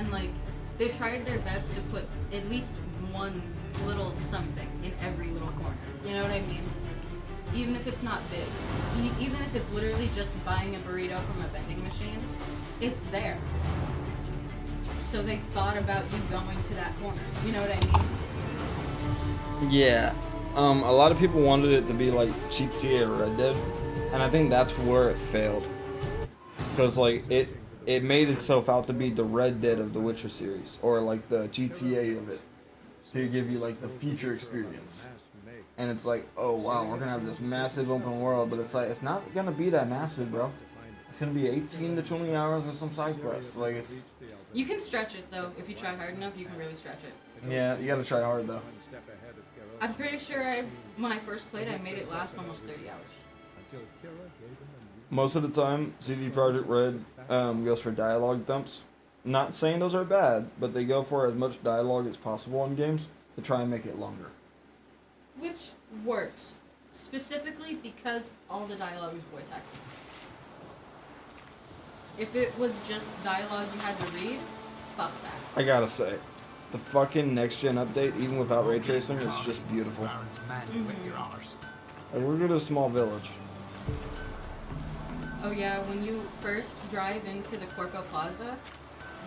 and like they tried their best to put at least one little something in every little corner. You know what I mean? Even if it's not big, even if it's literally just buying a burrito from a vending machine, it's there. So they thought about you going to that corner. You know what I mean? Yeah. A lot of people wanted it to be like GTA or Red Dead, and I think that's where it failed. Because like it made itself out to be the Red Dead of the Witcher series, or like the GTA of it, to give you like the future experience. And it's like, oh wow, we're gonna have this massive open world, but it's like it's not gonna be that massive, bro. It's gonna be 18 to 20 hours with some side quests. Like it's. You can stretch it though. If you try hard enough, you can really stretch it. Yeah, you gotta try hard though. I'm pretty sure when I first played, I made it last almost 30 hours. Most of the time, CD Projekt Red goes for dialogue dumps. Not saying those are bad, but they go for as much dialogue as possible in games to try and make it longer. Which works, specifically because all the dialogue is voice acting. If it was just dialogue you had to read, fuck that. I gotta say, the fucking next gen update, even without ray tracing, is just beautiful. Like, we're in a small village. Oh yeah, when you first drive into the Corpo Plaza,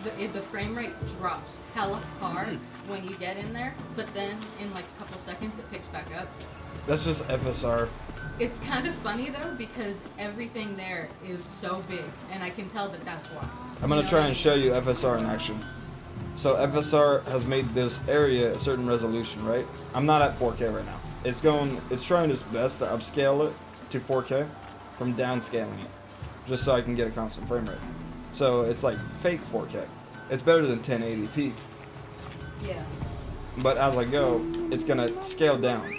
the frame rate drops hella far when you get in there, but then in like a couple seconds it picks back up. That's just FSR. It's kind of funny though because everything there is so big, and I can tell that that's why. I'm gonna try and show you FSR in action. So FSR has made this area a certain resolution, right? I'm not at 4K right now. It's trying its best to upscale it to 4K from downscaling it, just so I can get a constant frame rate. So it's like fake 4K. It's better than 1080p. Yeah. But as I go, it's gonna scale down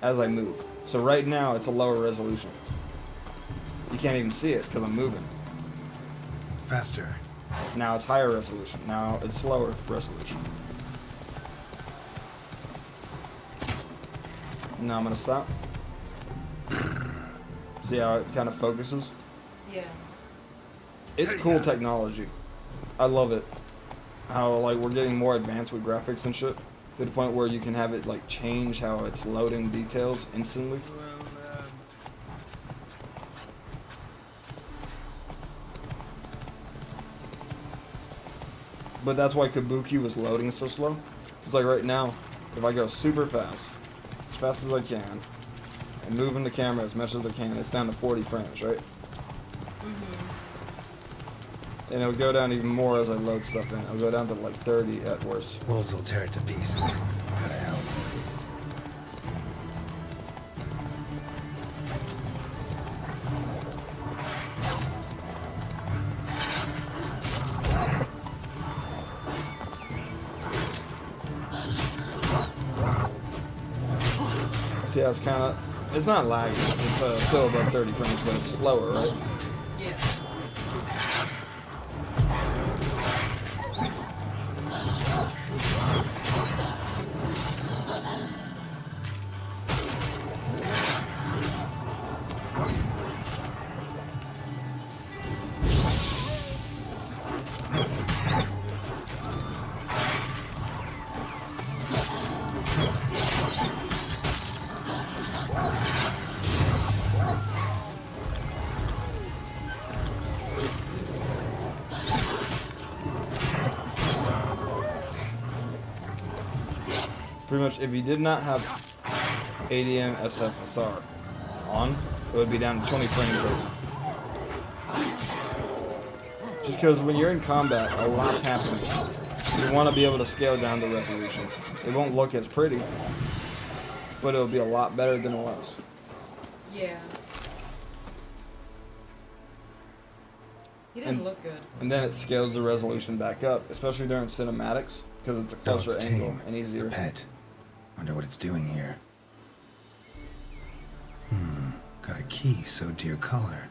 as I move. So right now it's a lower resolution. You can't even see it because I'm moving. Faster. Now it's higher resolution. Now it's lower resolution. Now I'm gonna stop. See how it kind of focuses? Yeah. It's cool technology. I love it. How like we're getting more advanced with graphics and shit, to the point where you can have it like change how it's loading details instantly. But that's why Kabuki was loading so slow. It's like right now, if I go super fast, as fast as I can, and moving the camera as much as I can, it's down to 40 frames, right? And it'll go down even more as I load stuff in. It'll go down to like 30 at worst. Wolves will tear it to pieces. Gotta help. See how it's kind of, it's not lagging, it's still above 30 frames, but it's slower, right? Yeah. Pretty much, if you did not have ADM SFSR on, it would be down to 20 frames right now. Just because when you're in combat, a lot's happening. You want to be able to scale down the resolution. It won't look as pretty, but it'll be a lot better than it was. Yeah. He didn't look good. And then it scales the resolution back up, especially during cinematics, because it's a closer Dog's angle tame. and easier. A pet. Wonder what it's doing here. Got a key sewed to your collar.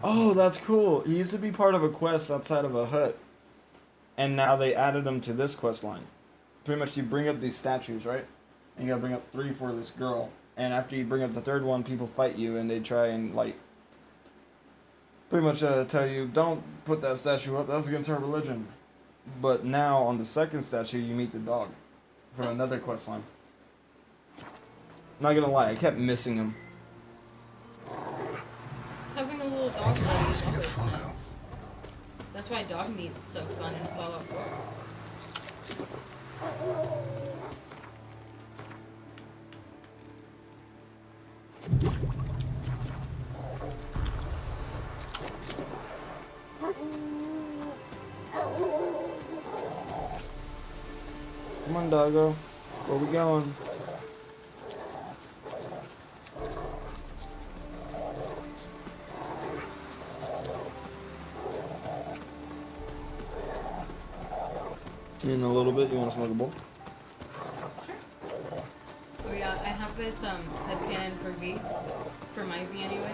Oh, that's cool. He used to be part of a quest outside of a hut. And now they added him to this quest line. Pretty much you bring up these statues, right? And you gotta bring up 3 for this girl. And after you bring up the 3rd one, people fight you and they try and like pretty much tell you, don't put that statue up. That's against our religion. But now on the second statue, you meet the dog from That's another quest line. Not gonna lie, I kept missing him. Having a little dog Make it buddy is easy to always follow. nice. That's why dog meat is so fun in Fallout 4. Come on, doggo. Where we going? In a little bit, you want to smoke a bowl? Oh yeah, I have this headcanon for V, for my V anyway,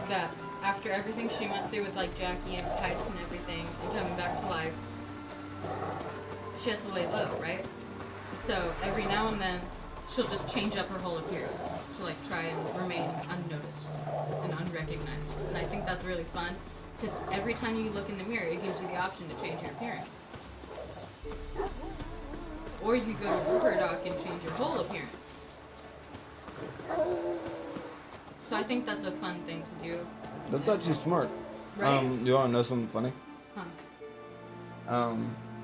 that after everything she went through with like Jackie and Tice and everything and coming back to life, she has to lay low, right? So every now and then she'll just change up her whole appearance to like try and remain unnoticed and unrecognized. And I think that's really fun because every time you look in the mirror, it gives you the option to change your appearance. Or you go to Rupert Dock and change your whole appearance. So I think that's a fun thing to do. That's actually smart. Right? You want to know something funny? Huh.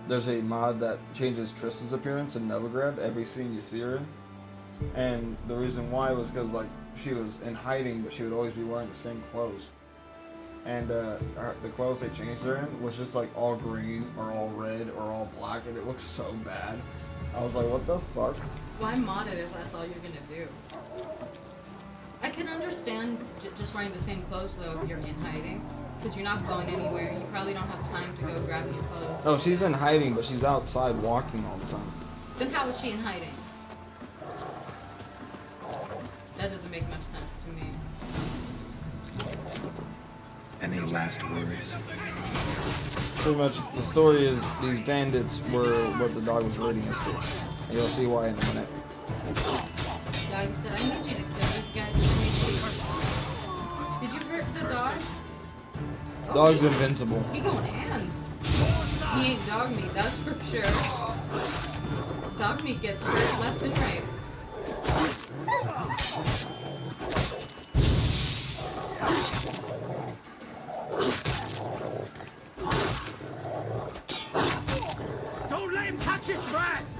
There's a mod that changes Tristan's appearance in Novigrad every scene you see her in. And the reason why was because like she was in hiding, but she would always be wearing the same clothes. And the clothes they changed her in was just like all green or all red or all black, and it looked so bad. I was like, what the fuck? Why mod it if that's all you're gonna do? I can understand just wearing the same clothes though if you're in hiding, because you're not going anywhere. You probably don't have time to go grab new clothes. Oh, she's in hiding, but she's outside walking all the time. Then how is she in hiding? That doesn't make much sense to me. Any last words? Pretty much, the story is these bandits were what the dog was leading us to. And you'll see why in a minute. Dog said, I need you to kill this guy so you Did you hurt the dog? Dog's invincible. He going hands. He ain't dog meat, that's for sure. Dog meat gets hurt left and right. Don't let him catch his breath!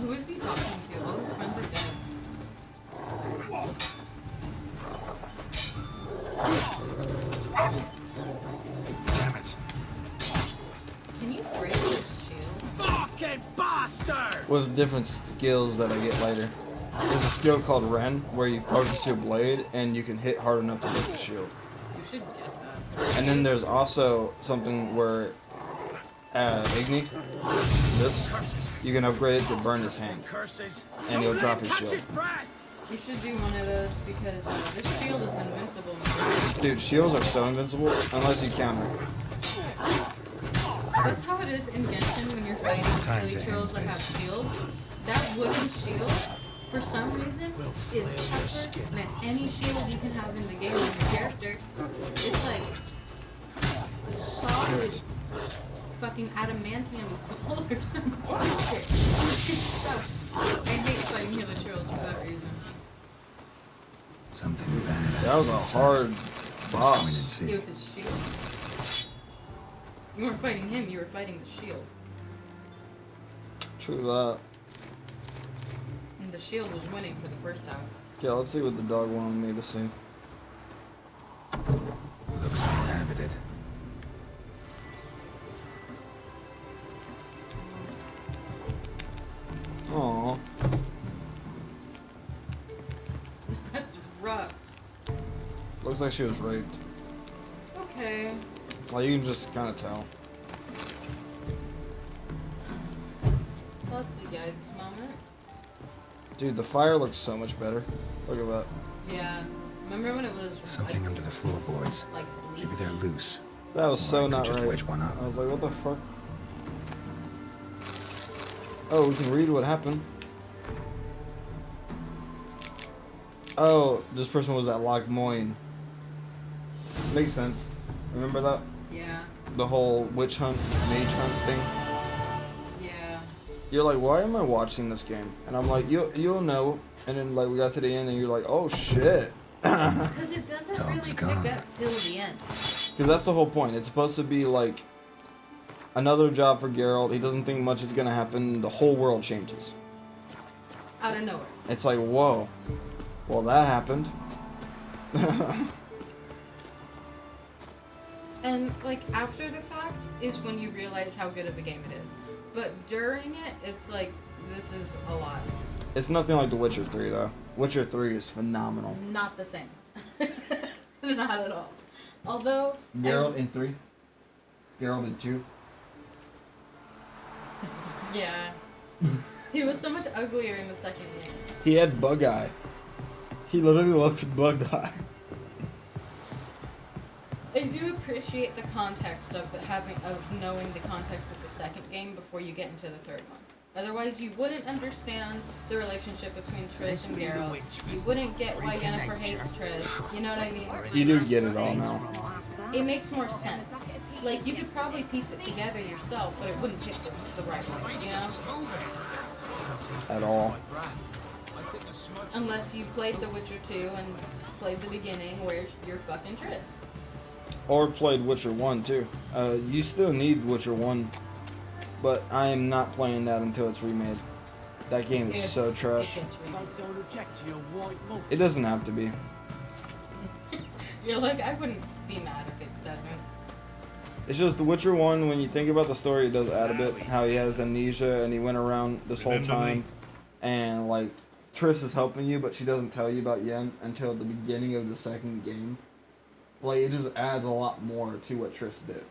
Who is he talking to? All his friends are dead. Damn it. Can you break his shield? Fucking bastard! With different skills that I get later. There's a skill called Ren, where you focus your blade and you can hit hard enough to break the shield. You should get that. And then there's also something where Igni, this, you can upgrade it to burn his hand. Curses. And he'll Don't drop let his him catch shield. his breath! You should do one of those because this shield is invincible. Dude, shields are so invincible unless you counter. That's how it is in Genshin when you're fighting Time to Philly trolls that end have this. shields. That wooden shield, for some reason, is tougher than any shield you can have in the game with your character. It's like solid fucking adamantium gold or some bullshit. It's stuff. I hate fighting Philly trolls for that reason. Something bad. That was a hard boss. It was his shield. You weren't fighting him, you were fighting the shield. True that. And the shield was winning for the first half. Yeah, let's see what the dog wanted me to see. Looks inhabited. Aww. That's rough. Looks like she was raped. Okay. Like, you can just kind of tell. That's a yikes moment. Dude, the fire looks so much better. Look at that. Yeah. Remember when it was Something like, under the floorboards. like bleach? Maybe they're loose. That was Or I so could not just right. wedge one up. I was like, what the fuck? Oh, we can read what happened. Oh, this person was at Loch Moyne. Makes sense. Remember that? Yeah. The whole witch hunt, mage hunt thing. Yeah. You're like, why am I watching this game? And I'm like, you'll know. And then like we got to the end, and you're like, oh shit. Because it doesn't Dog's really gone. pick up till the end. Because that's the whole point. It's supposed to be like another job for Geralt. He doesn't think much is gonna happen. The whole world changes. Out of nowhere. It's like, whoa. Well, that happened. And, like, after the fact is when you realize how good of a game it is. But during it, it's like, this is a lot. It's nothing like The Witcher 3, though. Witcher 3 is phenomenal. Not the same. Not at all. Although... Geralt in 3. Geralt in 2. Yeah. He was so much uglier in the second game. He had bug eye. He literally looks bugged eye. I do appreciate the context of knowing the context of the second game before you get into the third one. Otherwise, you wouldn't understand the relationship between Triss and Geralt. You wouldn't get why Yennefer hates Triss. You know what I mean? You do get it all now. It makes more sense. Like, you could probably piece it together yourself, but it wouldn't hit the right way, you know? At all. Unless you played The Witcher 2 and played the beginning where you're fucking Triss. Or played Witcher 1, too. You still need Witcher 1. But I am not playing that until it's remade. That game is so trash. It doesn't have to be. You're like, I wouldn't be mad if it doesn't. It's just The Witcher 1, when you think about the story, it does add a bit. How he has amnesia and he went around this whole time. And, like, Triss is helping you, but she doesn't tell you about Yen until the beginning of the second game. Like, it just adds a lot more to what Triss did.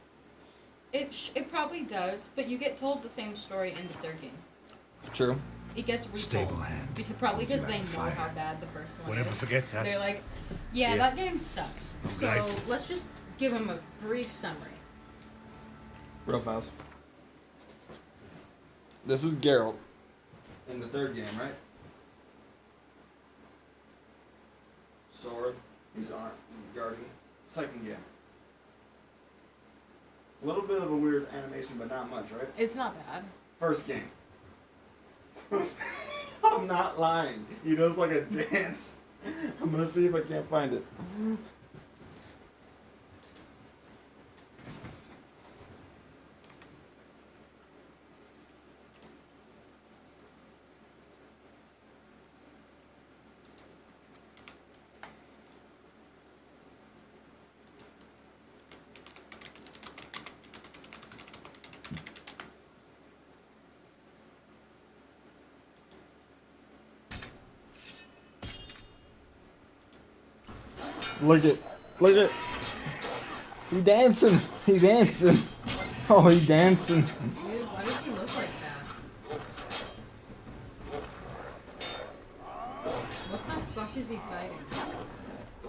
It probably does, but you get told the same story in the third game. True. It gets retold. Stable hand. Probably Told you because they about know fire. how bad the first one We'll never is. forget that. They're like, yeah, Yeah. that game sucks. I'm So grateful. let's just give them a brief summary. Real fast. This is Geralt in the third game, right? Sword. He's guarding. Second game. A little bit of a weird animation, but not much, right? It's not bad. First game. I'm not lying. He does like a dance. I'm gonna see if I can't find it. Look it. Look it. He dancing. He dancing. Oh, he dancing. Dude, why does he look like that? What the fuck is he fighting?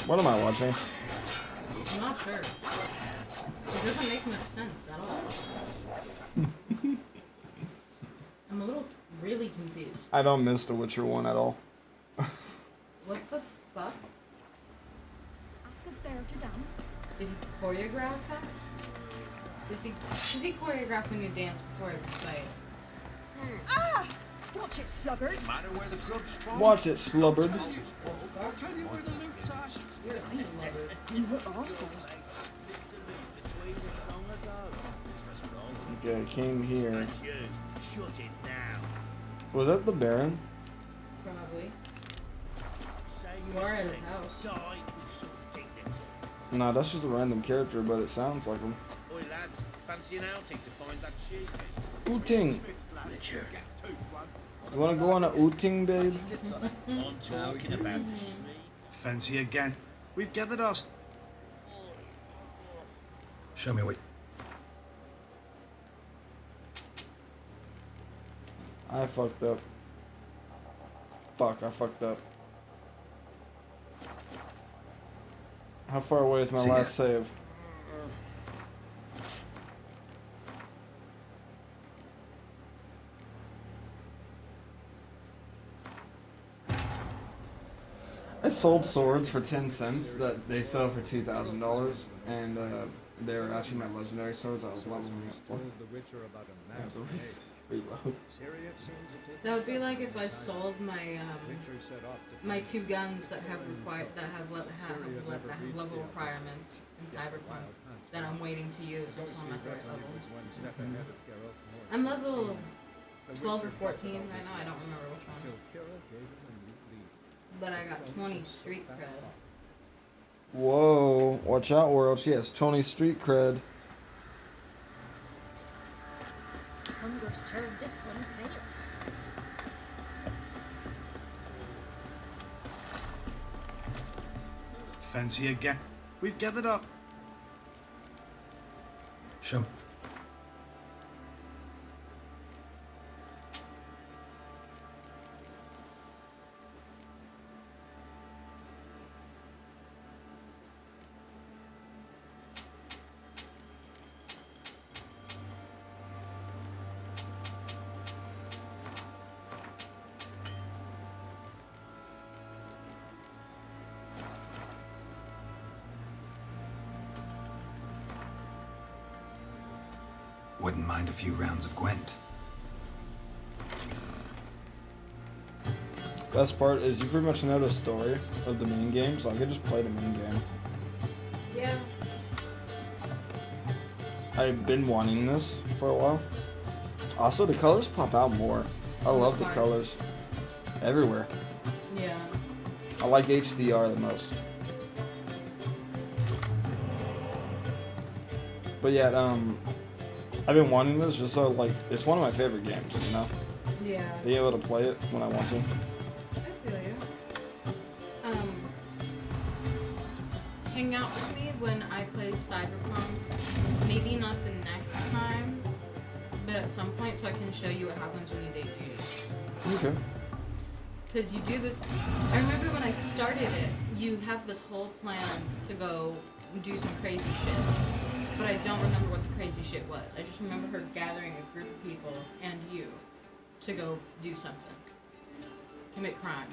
What am I watching? I'm not sure. It doesn't make much sense at all. I'm a little really confused. I don't miss The Witcher 1 at all. What the fuck? Ask a bear to dance. Did he choreograph that? Does he choreograph a new dance before every fight? Ah! Watch it, sluggard. Matter where the grub's from. Watch it, slubbered. I'll tell you where the loot's at. You're a slugger. You were awful. Okay, I came here. That's you. Shut it now. Was that the Baron? Probably. Say You are at his listening. house. Die with some dignity. Nah, that's just a random character, but it sounds like him. Oi lads, fancy an outing to find that sheep? Ooting. Witcher. You wanna go on a ooting, babe? I'm talking about the sheep. Fancy again. We've gathered us. Show me what. I fucked up. Fuck, I fucked up. How far away is my See ya. last save? sold swords for 10 cents that they sell for $2,000, and they're actually my legendary swords. I was leveling up for. That would be like if I sold my my 2 guns that have level requirements in Cyberpunk that I'm waiting to use until I'm at the right level. I'm level 12 or 14 right now. I don't remember which one. But I got 20 street cred. Whoa, watch out, world. She has 20 street cred. Hunger's turned this one pale. Fancy again. We've gathered up. Show me. Wouldn't mind a few rounds of Gwent. Best part is you pretty much know the story of the main game, so I could just play the main game. Yeah. I've been wanting this for a while. Also, the colors pop out more. I love the colors everywhere. Yeah. I like HDR the most. But yeah, I've been wanting this just so, like, it's one of my favorite games, you know? Yeah. Being able to play it when I want to. I feel you. Hang out with me when I play Cyberpunk. Maybe not the next time, but at some point so I can show you what happens when you date Judy. Okay. Because you do this. I remember when I started it, you have this whole plan to go do some crazy shit. But I don't remember what the crazy shit was. I just remember her gathering a group of people and you to go do something. Commit crime.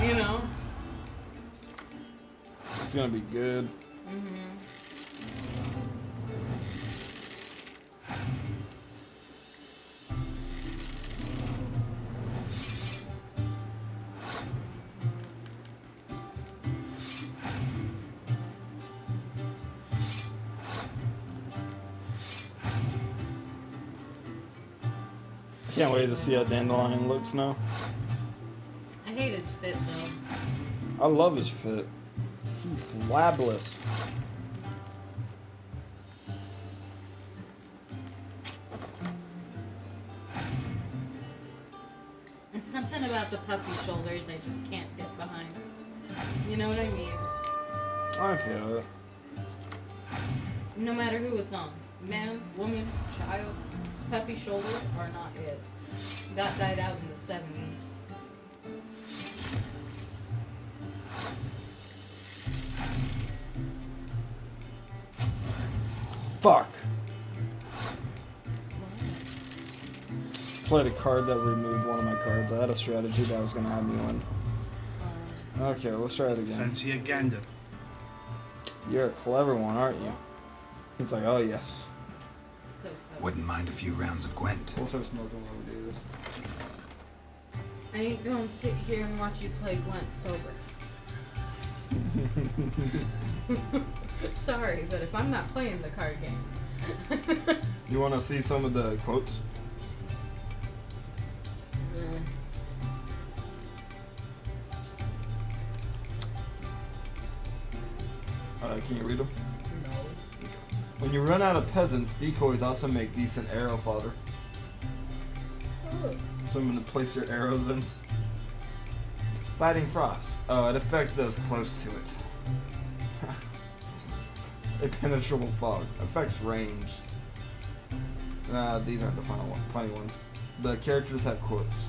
You know? It's gonna be good. Mm-hmm. Can't wait to see how Dandelion looks now. I hate his fit though. I love his fit. He's flabless. And something about the puffy shoulders I just can't get behind. You know what I mean? I feel it. No matter who it's on. Man, woman, child, puffy shoulders are not it. That died out in the 70s. Fuck. Played a card that removed one of my cards. I had a strategy that was gonna have me win. Okay, let's try it again. Fancy a gander. You're a clever one, aren't you? He's like, oh yes. So puffy. Wouldn't mind a few rounds of Gwent. We'll start smoking while we do this. I ain't gonna sit here and watch you play Gwent sober. Sorry, but if I'm not playing the card game. You want to see some of the quotes? Can you read them? No. When you run out of peasants, decoys also make decent arrow fodder. Oh. Something to place your arrows in. Biting frost. Oh, it affects those close to it. Impenetrable fog. Affects range. These aren't the funny ones. The characters have quotes.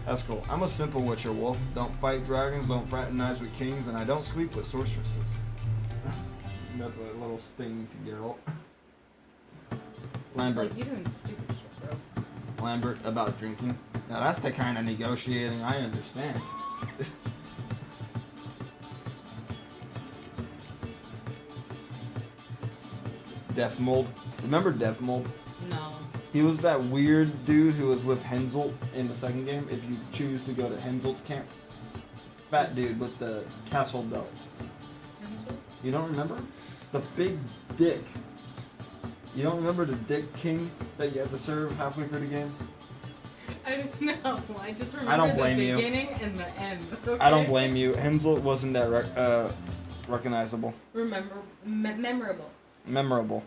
That's cool. I'm a simple witcher wolf. Don't fight dragons, don't fraternize with kings, and I don't sleep with sorceresses. That's a little sting to Geralt. Lambert. It's like, you doing stupid shit, bro. Lambert about drinking. Now that's the kind of negotiating I understand. Death Mold. Remember Death Mold? No. He was that weird dude who was with Henselt in the second game. If you choose to go to Henselt's camp, fat dude with the castle belly. You don't remember? The big dick. You don't remember the Dick King that you had to serve halfway through the game? I don't know. I just remember I don't blame the you. beginning and the end. Okay? I don't blame you. Henselt wasn't that recognizable. Memorable. Memorable.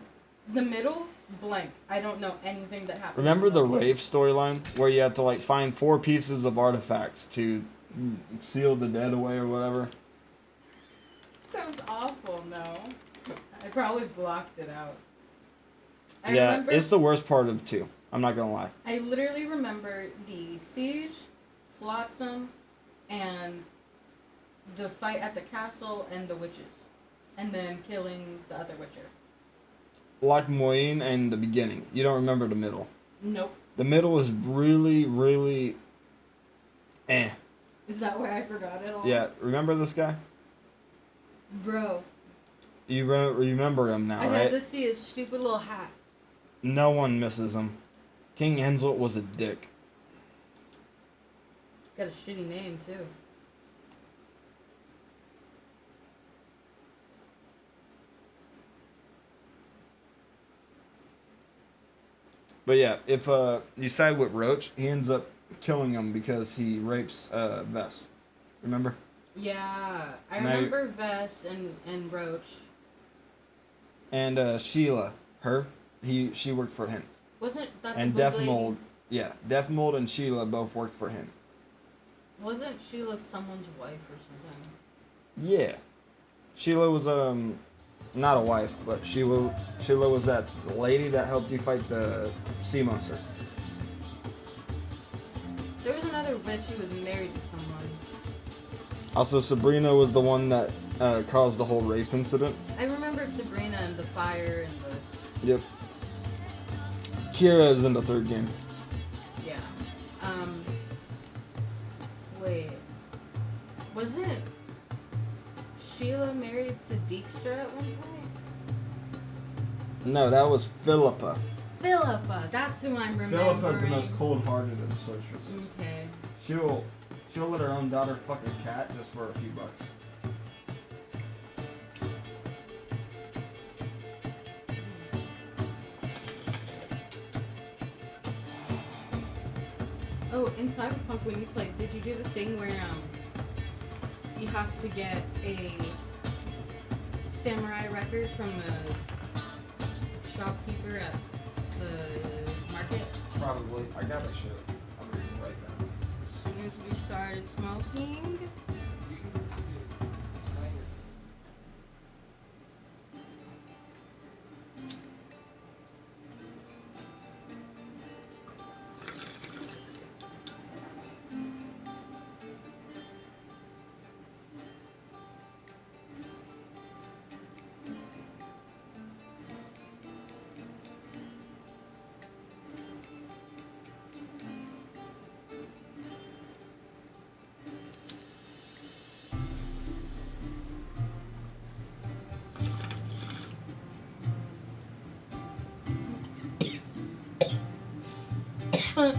The middle, blank. I don't know anything that happened. Remember in the middle. Rafe storyline where you had to like find 4 pieces of artifacts to seal the dead away or whatever? Sounds awful, no. I probably blocked it out. I Yeah, remember, it's the worst part of 2. I'm not gonna lie. I literally remember the siege, Flotsam, and the fight at the castle and the witches. And then killing the other witcher. Loch Moyne and the beginning. You don't remember the middle. Nope. The middle is really, really eh. Is that why I forgot it all? Yeah, remember this guy? Bro, You remember him now, I right? had to see his stupid little hat. No one misses him. King Henselt was a dick. It's got a shitty name, too. But yeah, if you side with Roach, he ends up killing him because he rapes Vess. Remember? Yeah, I Now you- remember Vess and Roach. And Sheila, she worked for him. Wasn't that And the big Death lady? Mold, yeah, Death Mold and Sheila both worked for him. Wasn't Sheila someone's wife or something? Yeah, Sheila was not a wife, but Sheila was that lady that helped you fight the sea monster. There was another witch who was married to someone. Also, Sabrina was the one that caused the whole rape incident. I remember Sabrina and the fire and the... Yep. Kira is in the 3rd game. Yeah. Wait. Wasn't Sheila married to Dijkstra at one point? No, that was Philippa. Philippa! That's who I'm remembering. Philippa's the most cold-hearted of the sorceresses. Okay. She'll let her own daughter fuck a cat just for a few bucks. Oh, in Cyberpunk when you played, did you do the thing where you have to get a samurai record from a shopkeeper at the market? Probably. I got a shit. I'm reading right now. As soon as we started smoking. Fuck.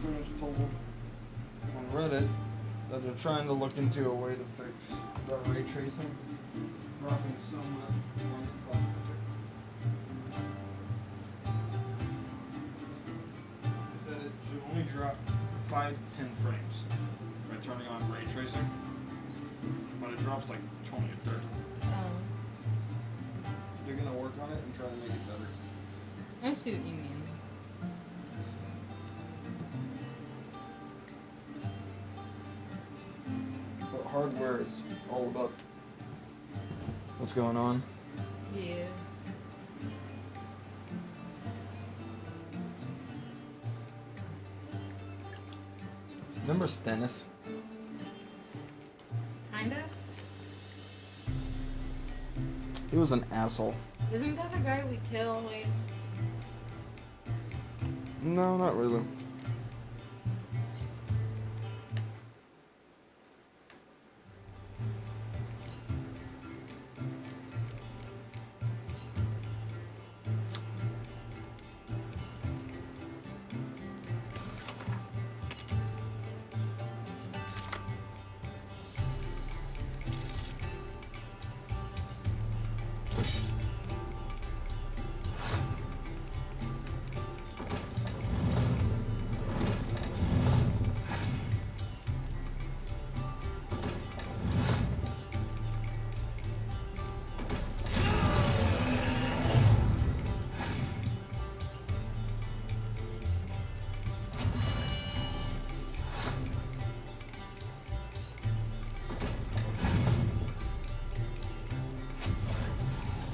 pretty much told on Reddit that they're trying to look into a way to fix the ray tracing dropping so much on the cloud picture. It said it should only drop 5 to 10 frames by turning on ray tracing, but it drops like 20 or 30. So they're gonna work on it and try to make it better. I see what you mean. But hardware is all about what's going on. Yeah. Remember Stennis? Kinda? He was an asshole. Isn't that the guy we kill? Like, No, not really.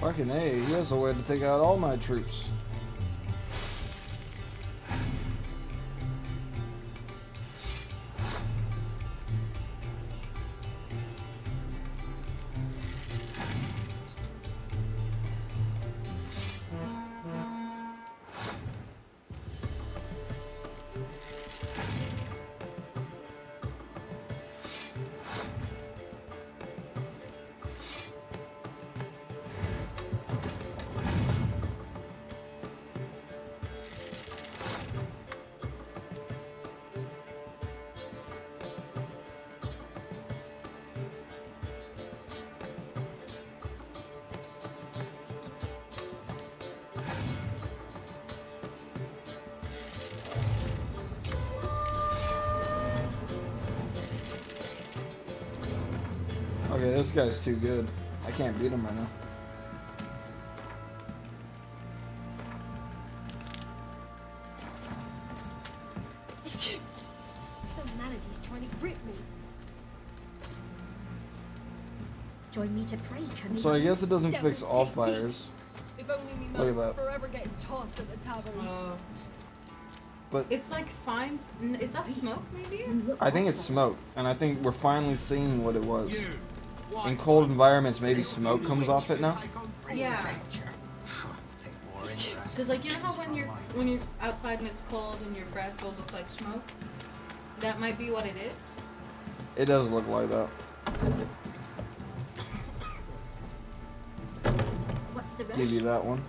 Fucking A, he has a way to take out all my troops. Okay, this guy's too good. I can't beat him right now. Some melody's trying to grip me. Join me to pray, can So I guess it doesn't fix all fires. If only we Look at might that. forever getting tossed at the tavern. But it's like fine. Is that smoke, maybe? I think it's smoke, and I think we're finally seeing what it was. You. What? In cold environments, maybe smoke comes off it now. Yeah. Because like you know how when you're outside and it's cold and your breath will look like smoke, that might be what it is. It does look like that. What's the rush? Give you that one.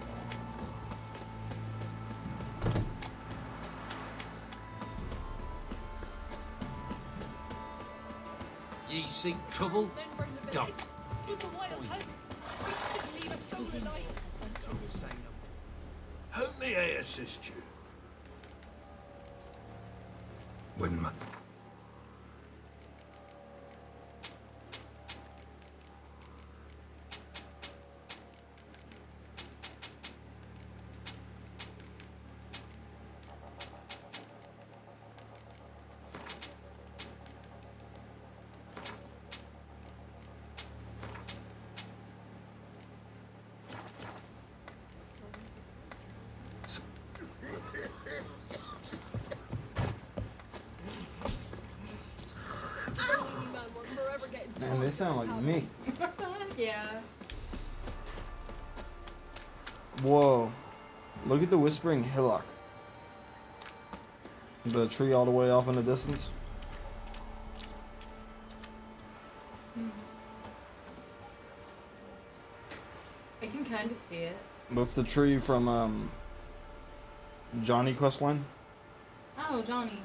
Ye seek trouble? Don't. It was the wild hunt. We didn't leave us so alone. How may I assist you? Wouldn't mind. Man, they sound like me. Yeah. Whoa. Look at the whispering hillock. The tree all the way off in the distance. I can kind of see it. That's the tree from Johnny Questline. Oh, Johnny.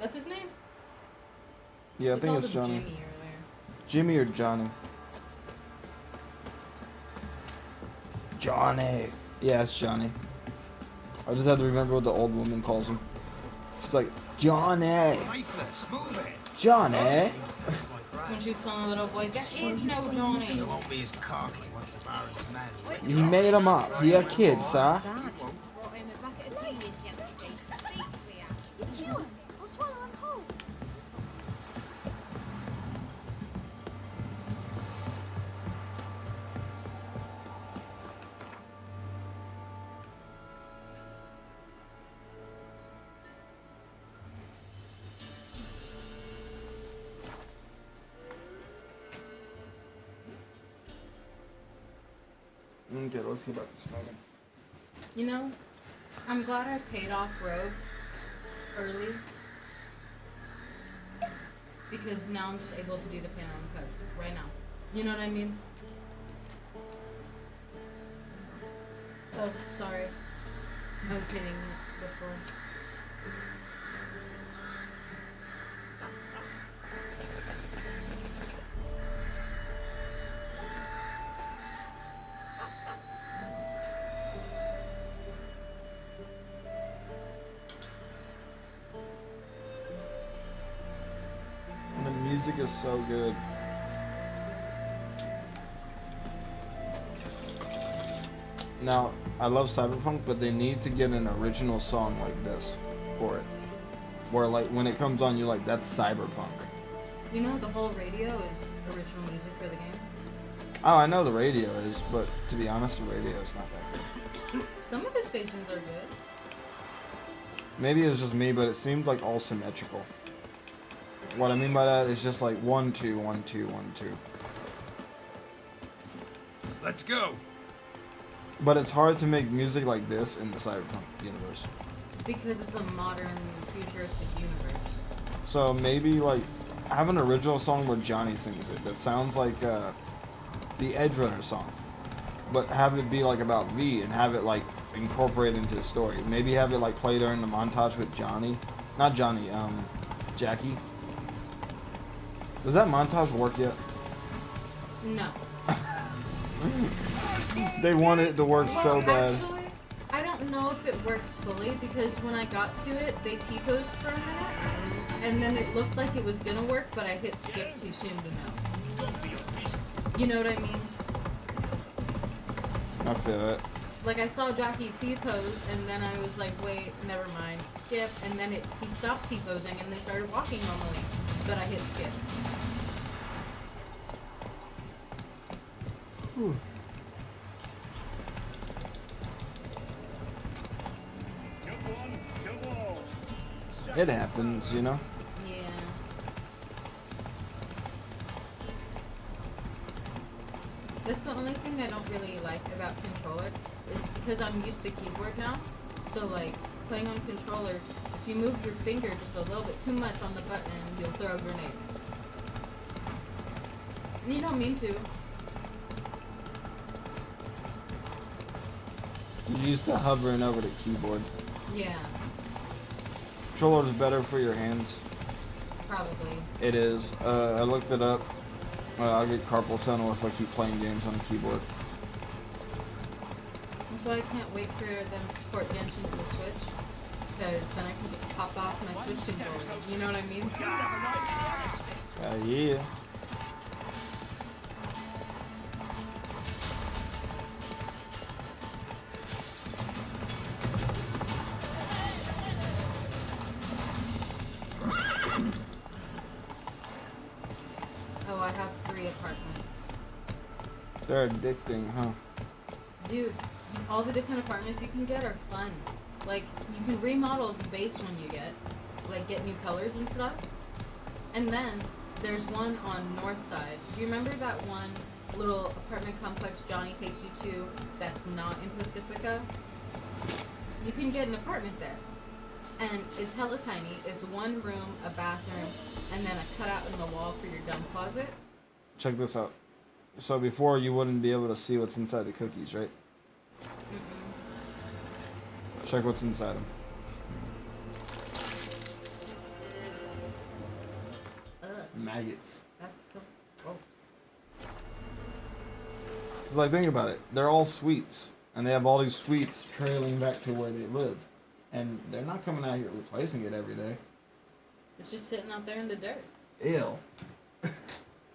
That's his name? Yeah, I You think called it's him Johnny. Jimmy earlier. Jimmy or Johnny? Johnny. Yeah, it's Johnny. I just have to remember what the old woman calls him. She's like, Johnny. Lifeless, move it. Johnny. When she's telling the little boy, there is no Johnny. He won't be as cocky once the Baron's mad. You made him up. He a kid, sir. Brought him a bucket of peelings yesterday. Cease clear. Chills. I'll swallow them whole. Okay, let's get back to smoking. You know, I'm glad I paid off Rogue early. Because now I'm just able to do the panorama cuts right now. You know what I mean? Oh, sorry. I was hitting it before. And the music is so good. Now, I love Cyberpunk, but they need to get an original song like this for it. Where, like, when it comes on, you're like, that's Cyberpunk. You know, the whole radio is original music for the game. Oh, I know the radio is, but to be honest, the radio is not that good. Some of the stations are good. Maybe it was just me, but it seemed like all symmetrical. What I mean by that is just like 1 2 1 2 1 2. Let's go. But it's hard to make music like this in the Cyberpunk universe. Because it's a modern, futuristic universe. So maybe like have an original song where Johnny sings it that sounds like the Edge Runner song, but have it be like about V and have it like incorporate into the story. Maybe have it like play during the montage with Johnny, not Johnny, Jackie. Does that montage work yet? No. They want it to work so bad. Actually, I don't know if it works fully because when I got to it, they T-posed for a minute, and then it looked like it was gonna work, but I hit skip too soon to know. You know what I mean? I feel it. Like I saw Jackie T-pose, and then I was like, wait, never mind, skip, and then he stopped T-posing, and they started walking normally, but I hit skip. Whew. It happens, you know? Yeah. That's the only thing I don't really like about controller is because I'm used to keyboard now. So like playing on controller, if you move your finger just a little bit too much on the button, you'll throw a grenade. And you don't mean to. You're used to hovering over the keyboard. Yeah, Controller is better for your hands. probably. It is. I looked it up. I'll get carpal tunnel if I keep playing games on the keyboard. That's why I can't wait for them to port Genshin to the Switch. Because then I can just pop off my Switch controller. You know what I mean? Yeah. Oh, I have 3 apartments. They're addicting, huh? Dude, all the different apartments you can get are fun. Like, you can remodel the base one you get. Like, get new colors and stuff. And then, there's one on North Side. Do you remember that one little apartment complex Johnny takes you to that's not in Pacifica? You can get an apartment there. And it's hella tiny. It's 1 room, a bathroom, and then a cutout in the wall for your gun closet. Check this out. So before you wouldn't be able to see what's inside the cookies, right? Check what's inside them. maggots. That's so gross. Cause like think about it, they're all sweets, and they have all these sweets trailing back to where they live, and they're not coming out here replacing it every day. It's just sitting out there in the dirt. Ew.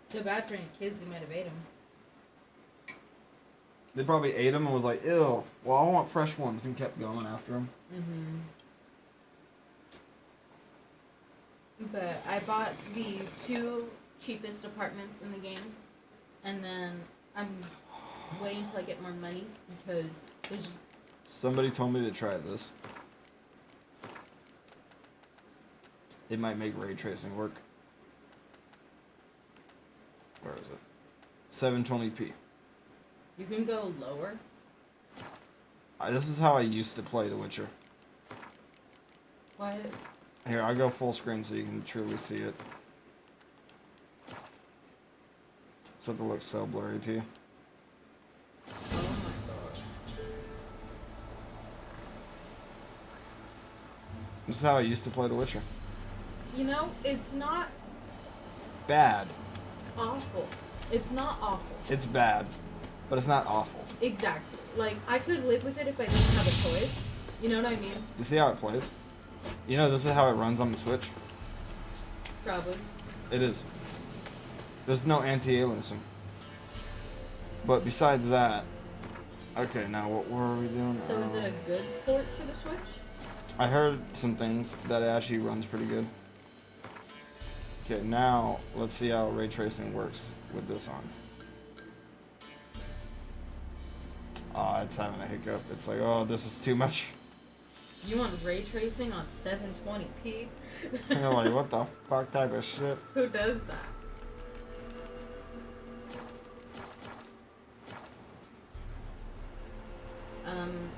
Too bad for any kids who might have ate them. They probably ate them and was like, ew. Well, I want fresh ones, and kept going after them. Mm-hmm. But I bought the 2 cheapest apartments in the game, and then I'm waiting till I get more money because there's. Somebody told me to try this. It might make ray tracing work. Where is it? 720p. You can go lower. This is how I used to play The Witcher. What? Here, I'll go full screen so you can truly see it. So it looks so blurry to you. Oh my god. This is how I used to play The Witcher. You know, it's not Bad. awful. It's not awful. It's bad, but it's not awful. Exactly. Like, I could live with it if I didn't have a choice. You know what I mean? You see how it plays? You know this is how it runs on the Switch? Probably. It is. There's no anti-aliasing. But besides that... Okay, now what were we doing? So is it a good port to the Switch? I heard some things that it actually runs pretty good. Okay, now let's see how ray tracing works with this on. Oh, it's having a hiccup. It's like, oh, this is too much. You want ray tracing on 720p? You're like, what the fuck type of shit? Who does that?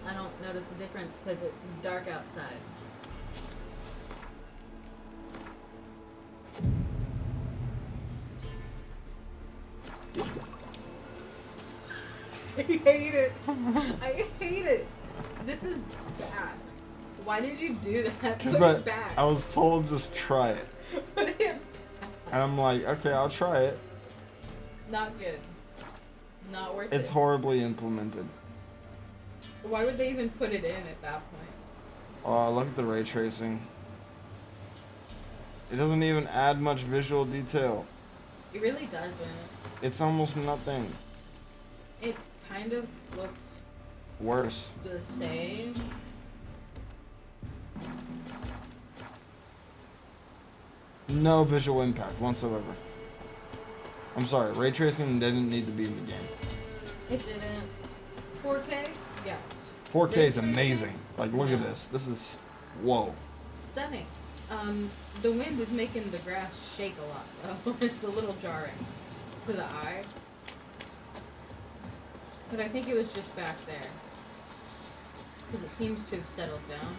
I don't notice a difference because it's dark outside. I hate it. I hate it. This is bad. Why did you do that? Because Put it back. I was told just try it. Put it back. And I'm like, okay, I'll try it. Not good. Not worth it. It's horribly implemented. Why would they even put it in at that point? Oh, look at the ray tracing. It doesn't even add much visual detail. It really doesn't. It's almost nothing. It kind of looks Worse. the same. No visual impact whatsoever. I'm sorry, ray tracing didn't need to be in the game. It didn't. 4K? Yes. 4K is Ray tracing? amazing. Like, look at No. this. This is, whoa. Stunning. The wind is making the grass shake a lot, though. It's a little jarring to the eye. But I think it was just back there. Because it seems to have settled down.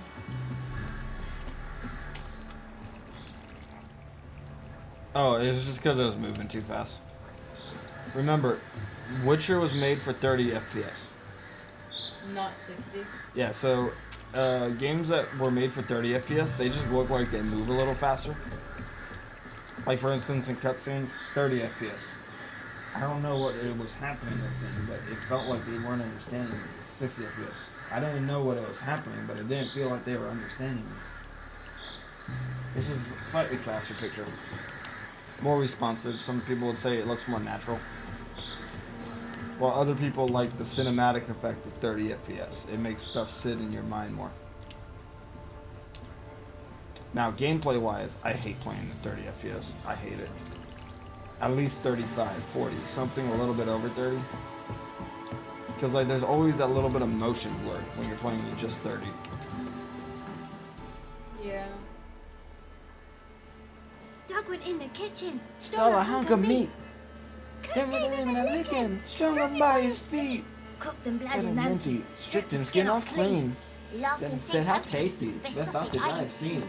Oh, it was just because it was moving too fast. Remember, Witcher was made for 30 FPS. Not 60. Yeah, so games that were made for 30 FPS, they just look like they move a little faster. Like for instance in cutscenes, 30 FPS. I don't know what it was happening with them, but it felt like they weren't understanding 60 FPS. I didn't know what was happening, but it didn't feel like they were understanding me. This is a slightly faster picture. More responsive. Some people would say it looks more natural. While other people like the cinematic effect of 30 FPS. It makes stuff sit in your mind more. Now, gameplay wise, I hate playing at 30 FPS. I hate it. At least 35, 40, something a little bit over 30. Because like there's always that little bit of motion blur when you're playing at just 30. Yeah. Doug went in the kitchen. Stole a hunk of meat. Cooked Then him him and I lick him, strung him by his feet. Cooked them bloody Cut him minty. minty, stripped his skin off clean. Laughed Then and said, said, how how tasty, best sausage I have seen.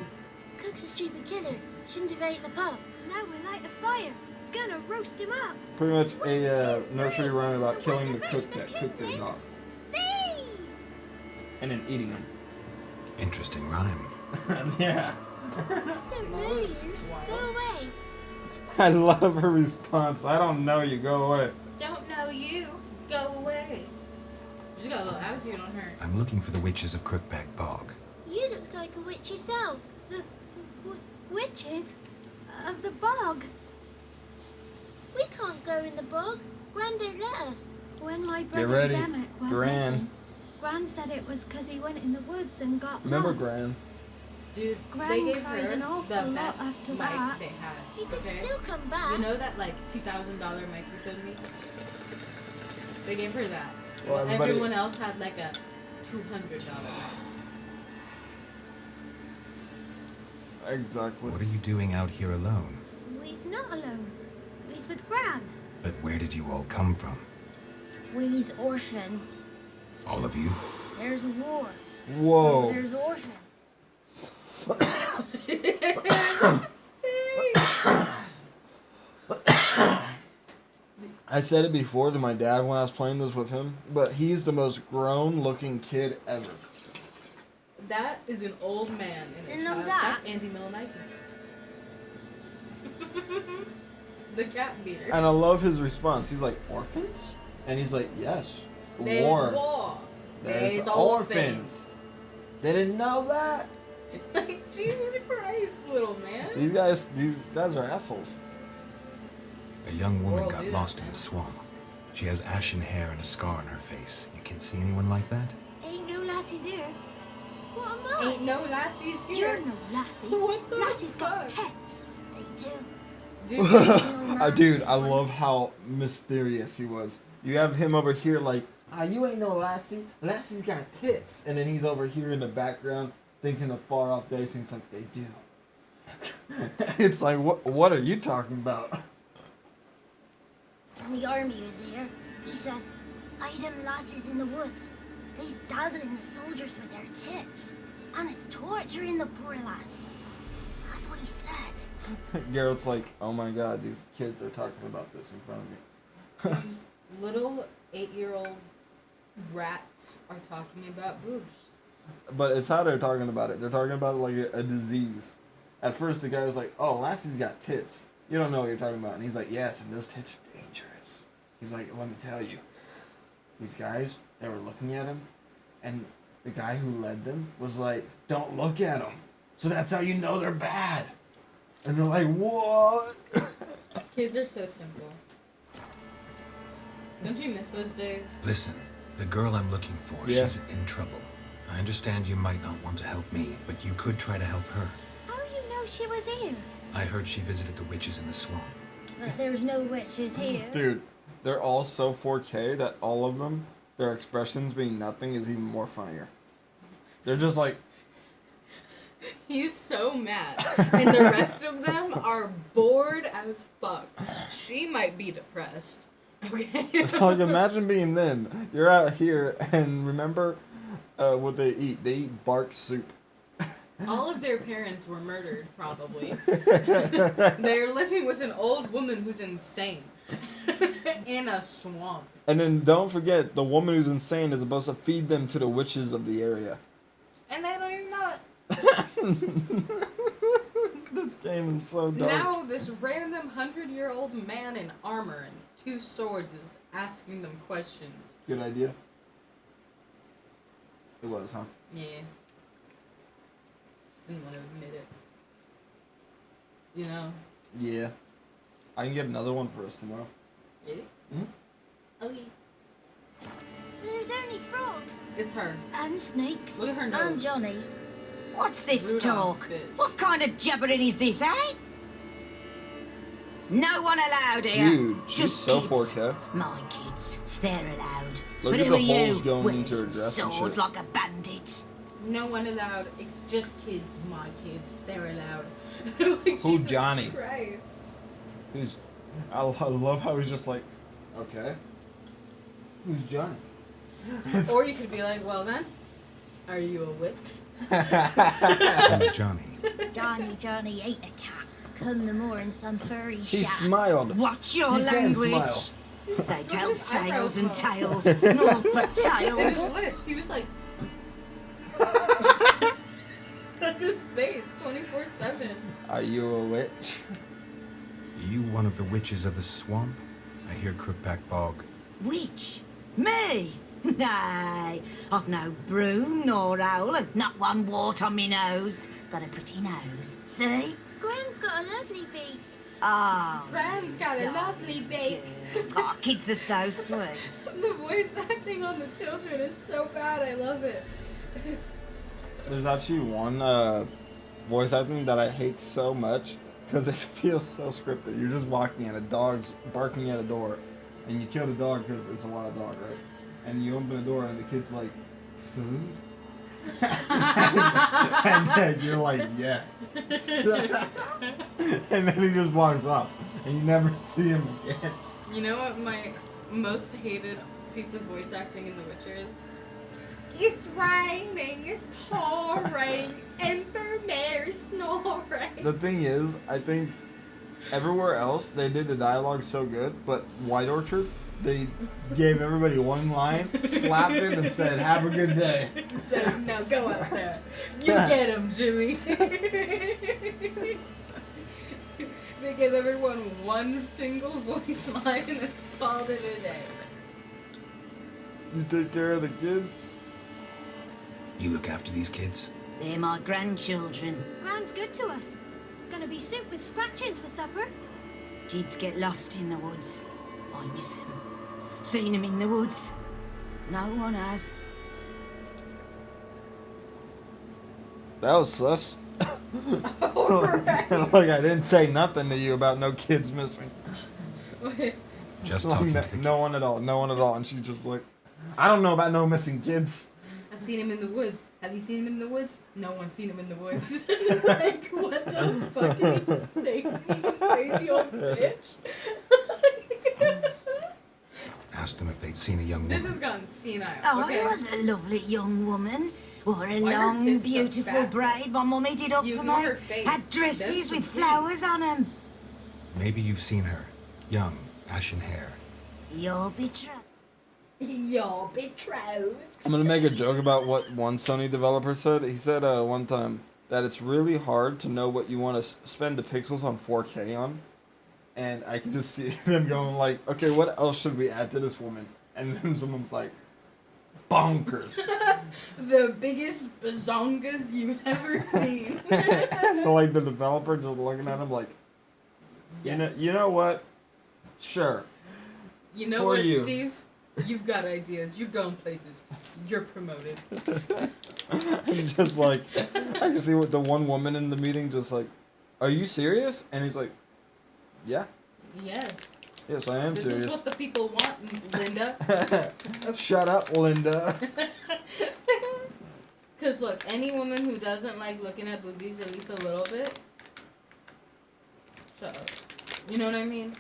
Cook's a stupid killer. Shouldn't have ate the pup. Now we light a fire. Gonna roast him up. Pretty much a 1, 2, nursery 3. rhyme about The killing the water cook fish, that the cooked their dog. kidlings. Thee! And then eating them. Interesting rhyme. Yeah. Don't know you. Go away. I love her response. I don't know you. Go away. Don't know you. Go away. She's got a little attitude on her. I'm looking for the witches of Crookback Bog. You looks like a witch yourself. The witches of the bog. We can't go in the bog. Gran don't let us. When my Get brother ready, Zemek went Gran. missing, Gran said it was because he went in the woods and got Remember lost. Gran? Dude, Gran they gave cried her an awful the lot best after mic that. they had. He could okay? still come back. You know that like $2,000 mic you showed me? They gave her that. Well, Well, everybody- everyone else had like a $200 mic. Exactly. What are you doing out here alone? We's not alone. We's with Gran. But where did you all come from? We's orphans. All of you? There's a war. Whoa. So there's orphans. I said it before to my dad when I was playing this with him, but he's the most grown-looking kid ever. That is an old man in a Didn't know child. that. That's Andy Milonakis. The cat beater. And I love his response. He's like, orphans? And he's like, yes. There's War. war. There's orphans. They didn't know that? Like, Jesus Christ, little man. These guys are assholes. A young woman World got is lost that, in man. the swamp. She has ashen hair and a scar on her face. You can see anyone like that? Ain't no lassies here. What am I? Ain't no lassies You're here. no lassie. What the Lassie's got fuck? tits. They do. Dude, Dude, I love how mysterious he was. You have him over here like, you ain't no lassie. Lassie's got tits. And then he's over here in the background thinking of far off days. And he's like, they do. It's like, what are you talking about? When the army was here, he says, hide them lasses in the woods. They's dazzling the soldiers with their tits. And it's torturing the poor lads. That's what he said. Geralt's like, oh my god, these kids are talking about this in front of me. these little 8-year-old rats are talking about boobs. But it's how they're talking about it. They're talking about it like a disease. At first, the guy was like, oh, Lassie's got tits. You don't know what you're talking about. And he's like, yes, and those tits are dangerous. He's like, let me tell you. These guys, they were looking at him, and the guy who led them was like, don't look at them. So that's how you know they're bad. And they're like, what? Kids are so simple. Don't you miss those days? Listen, the girl I'm looking for, Yeah. she's in trouble. I understand you might not want to help me, but you could try to help her. How you know she was here? I heard she visited the witches in the swamp. But there's no witches here. Dude, they're all so 4K that all of them, their expressions being nothing is even more funnier. They're just like, He's so mad. And the rest of them are bored as fuck. She might be depressed. Okay? like imagine being them. You're out here and remember what they eat. They eat bark soup. All of their parents were murdered, probably. They're living with an old woman who's insane. In a swamp. And then don't forget, the woman who's insane is supposed to feed them to the witches of the area. And they don't even know it. This game is so dark. Now this random 100-year-old man in armor and 2 swords is asking them questions. Good idea. It was, huh? Yeah. Just didn't want to admit it. You know? Yeah. I can get another one for us tomorrow. Really? Hmm? Okay. There's only frogs. It's her. And snakes. Look at her And nose. Johnny. What's this Rudolph's talk? bitch. What kind of jabbering is this, eh? No one allowed here. Dude, she's Just so kids. 4K. My kids, they're allowed. Look but at who the are holes you? going Wearing into her dress and swords shit. like a bandit. No one allowed. It's just kids. My kids. They're allowed. Like, Who, Jesus Johnny? Christ. Who's? I love how he's just like, okay. Who's Johnny? Or you could be like, well then, are you a witch? Who's Johnny? Johnny ate a cat. Come the more in some furry He shack. smiled. Watch your You can language. smile. They tell His eyebrows tales and go. tales, naught but And his tales. lips. He was like. That's his face, 24/7. Are you a witch? you one of the witches of the swamp? I hear Crookback Bog. Witch? Me? Nay, I've no broom nor owl and not one wart on me nose. Got a pretty nose, see? Gwen's got a lovely beak. Oh, Gran's got a lovely beak. oh, kids are so sweet. The voice acting on the children is so bad. I love it. There's actually one voice acting that I hate so much because it feels so scripted. You're just walking and a dog's barking at a door, and you kill the dog because it's a wild dog, right? And you open the door and the kid's like, food? And then you're like, yes. And then he just walks off, and you never see him again. You know what my most hated piece of voice acting in The Witcher is? It's raining, it's pouring, and Vermeer's snoring. The thing is, I think everywhere else they did the dialogue so good, but White Orchard, they gave everybody one line, slapped it, and said, "Have a good day." Said, "Now go out there. You get him, Jimmy." They gave everyone one single voice line and called it a day. You take care of the kids. You look after these kids? They're my grandchildren. Gran's good to us. Gonna be soup with scratchings for supper. Kids get lost in the woods. I miss them. Seen them in the woods. No one has. That was sus. Alright. Like I didn't say nothing to you about no kids missing. Just Like, talking no, to the no one at all, no one at all. And she's just like, I don't know about no missing kids. I've seen him in the woods. Have you seen him in the woods? No one's seen him in the woods. It's like, what the fuck did he just say? You crazy old bitch. Asked them if they'd seen a young This woman. has gone senile. Oh, okay? I was a lovely young woman. Wore a Why are her long, tits so beautiful fat? braid my mummy did up You for ignore me. her face. Had dresses That's with complete. flowers on them. Maybe you've seen her. Young, ashen hair. You're betrothed. You're betrothed. I'm gonna make a joke about what one Sony developer said. He said one time that it's really hard to know what you want to spend the pixels on 4K on, and I can just see them going like, okay, what else should we add to this woman? And then someone's like, bonkers. The biggest bazongas you've ever seen. Like the developer just looking at him like, you know what? Sure. You know For what, you. Steve? You've got ideas. You're going places. You're promoted. And just like, I can see what the one woman in the meeting just like, are you serious? And he's like, yeah. Yes. Yes, I am This serious. is what the people want, Linda. Shut up, Linda. Because look, any woman who doesn't like looking at boobies at least a little bit, shut up. You know what I mean?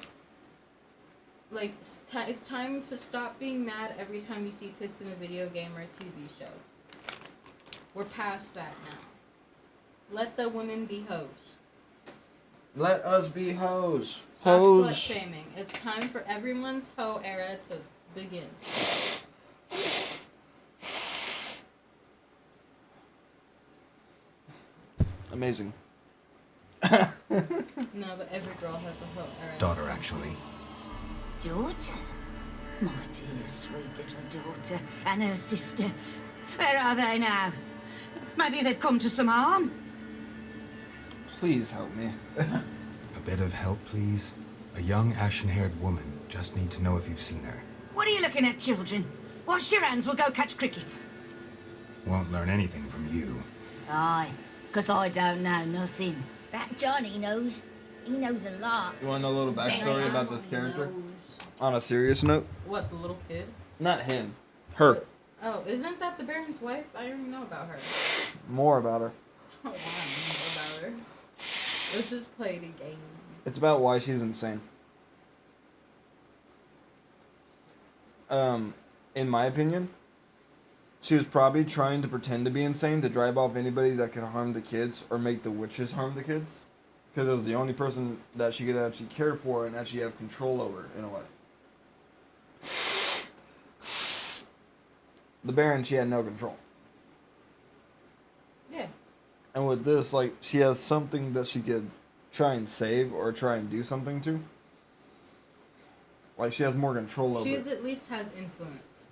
Like, it's time to stop being mad every time you see tits in a video game or a TV show. We're past that now. Let the women be hoes. Let us be hoes. Stop slut Hoes. shaming. It's time for everyone's hoe era to begin. Amazing. No, but every girl has a hoe era. Daughter, actually. Daughter? My dear, sweet little daughter. And her sister. Where are they now? Maybe they've come to some harm. Please help me. A bit of help, please. A young, ashen-haired woman. Just need to know if you've seen her. What are you looking at, children? Wash your hands, we'll go catch crickets. Won't learn anything from you. Aye, 'cause I don't know nothing. That Johnny knows. He knows a lot. You want to know a little backstory about this character? On a serious note? What, the little kid? Not him. Her. Oh, isn't that the Baron's wife? I don't even know about her. More about her. I don't want to know about her. Let's just play the game. It's about why she's insane. In my opinion, she was probably trying to pretend to be insane to drive off anybody that could harm the kids or make the witches harm the kids. Because it was the only person that she could actually care for and actually have control over, in a way. The Baron, she had no control. Yeah. And with this, like, she has something that she could try and save or try and do something to. Like she has more control over She's it. at least has influence.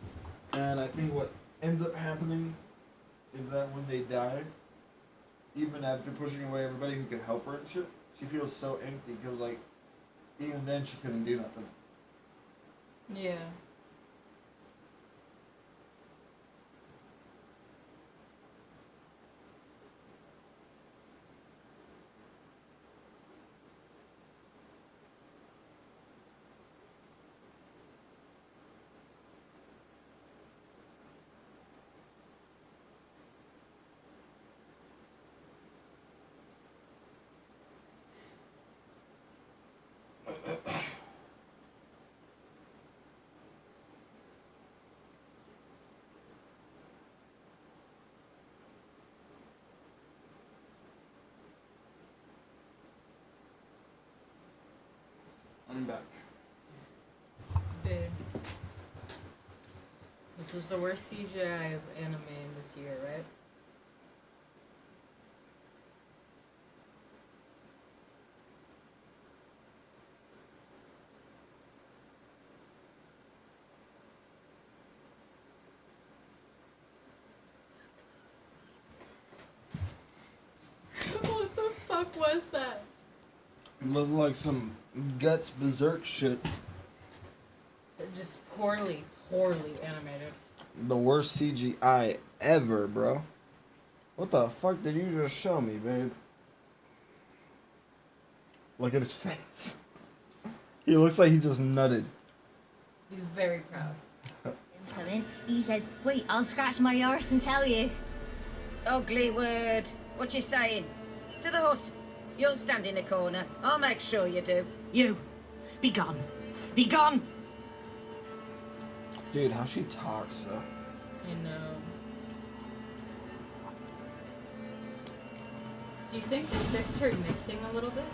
And I think what ends up happening is that when they die, even after pushing away everybody who could help her and shit, she feels so empty because, like, even then she couldn't do nothing. Yeah. I'm back. Big. This is the worst CGI of anime this year, right? What the fuck was that? It looked like some guts berserk shit. Just poorly animated. The worst CGI ever, bro. What the fuck did you just show me, babe? Look at his face. He looks like he just nutted. He's very proud. Something. He says, wait, I'll scratch my arse and tell you. Ugly word. What you saying? To the hut. You'll stand in a corner. I'll make sure you do. You. Be gone. Be gone. Dude, how she talks, though. I know. Do you think they fixed her mixing a little bit?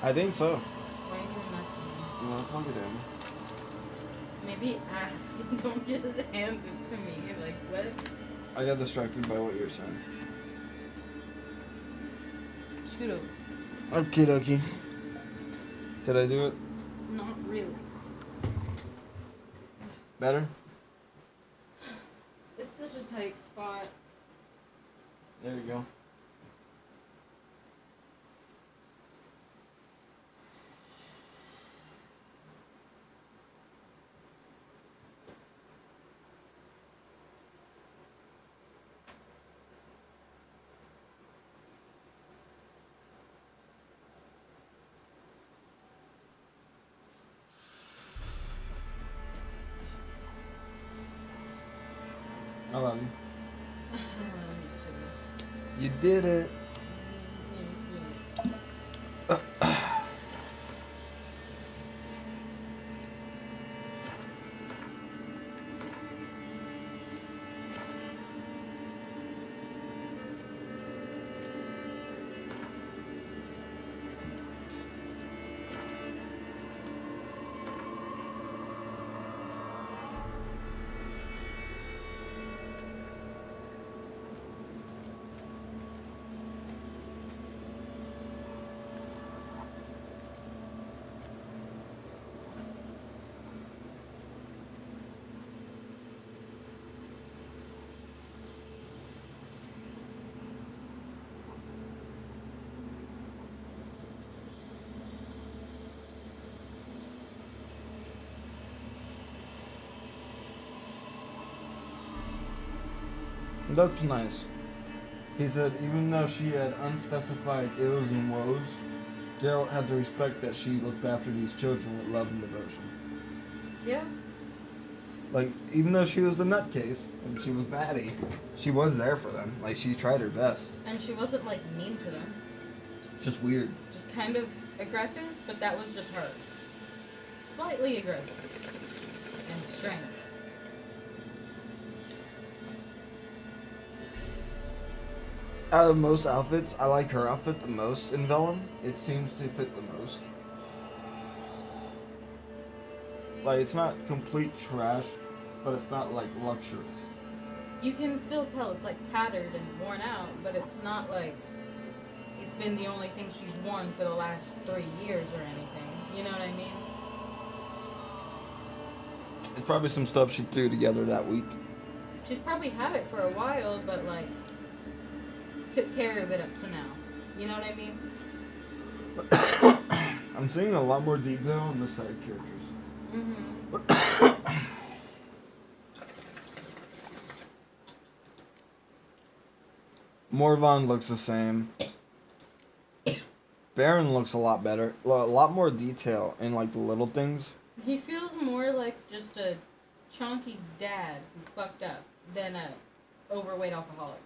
I think so. Why are you not to You wanna plug it in? me? Maybe ask. Don't just hand it to me. Like, what? I got distracted by what you were saying. Scoot over. Okie dokie. Did I do it Not really. better? It's such a tight spot. There you go. I love you. You did it. That's nice. He said even though she had unspecified ills and woes, Geralt had to respect that she looked after these children with love and devotion. Yeah. Like, even though she was a nutcase and she was batty, she was there for them. Like, she tried her best. And she wasn't, like, mean to them. Just weird. Just kind of aggressive, but that was just her. Slightly aggressive. And strange. Out of most outfits, I like her outfit the most in Vellum. It seems to fit the most. Like, it's not complete trash, but it's not, like, luxurious. You can still tell it's, like, tattered and worn out, but it's not, like... it's been the only thing she's worn for the last 3 years or anything. You know what I mean? It's probably some stuff she threw together that week. She's probably had it for a while, but like took care of it up to now. You know what I mean? I'm seeing a lot more detail on this side of characters. Morvan looks the same. Baron looks a lot better. A lot more detail in like the little things. He feels more like just a chunky dad who fucked up than a overweight alcoholic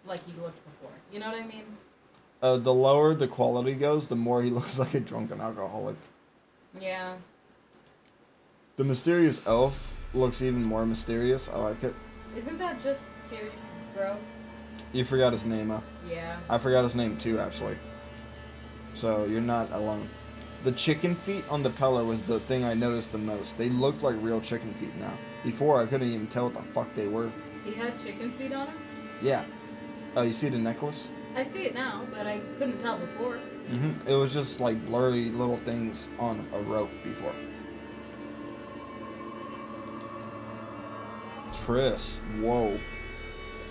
like he looked before. You know what I mean? The lower the quality goes, the more he looks like a drunken alcoholic. Yeah. The mysterious elf looks even more mysterious. I like it. Isn't that just serious, bro? You forgot his name, huh? Yeah. I forgot his name too, actually. So you're not alone. The chicken feet on the Peller was the thing I noticed the most. They looked like real chicken feet now. Before, I couldn't even tell what the fuck they were. He had chicken feet on him? Yeah. Oh, you see the necklace? I see it now, but I couldn't tell before. It was just like blurry little things on a rope before. Triss. Whoa.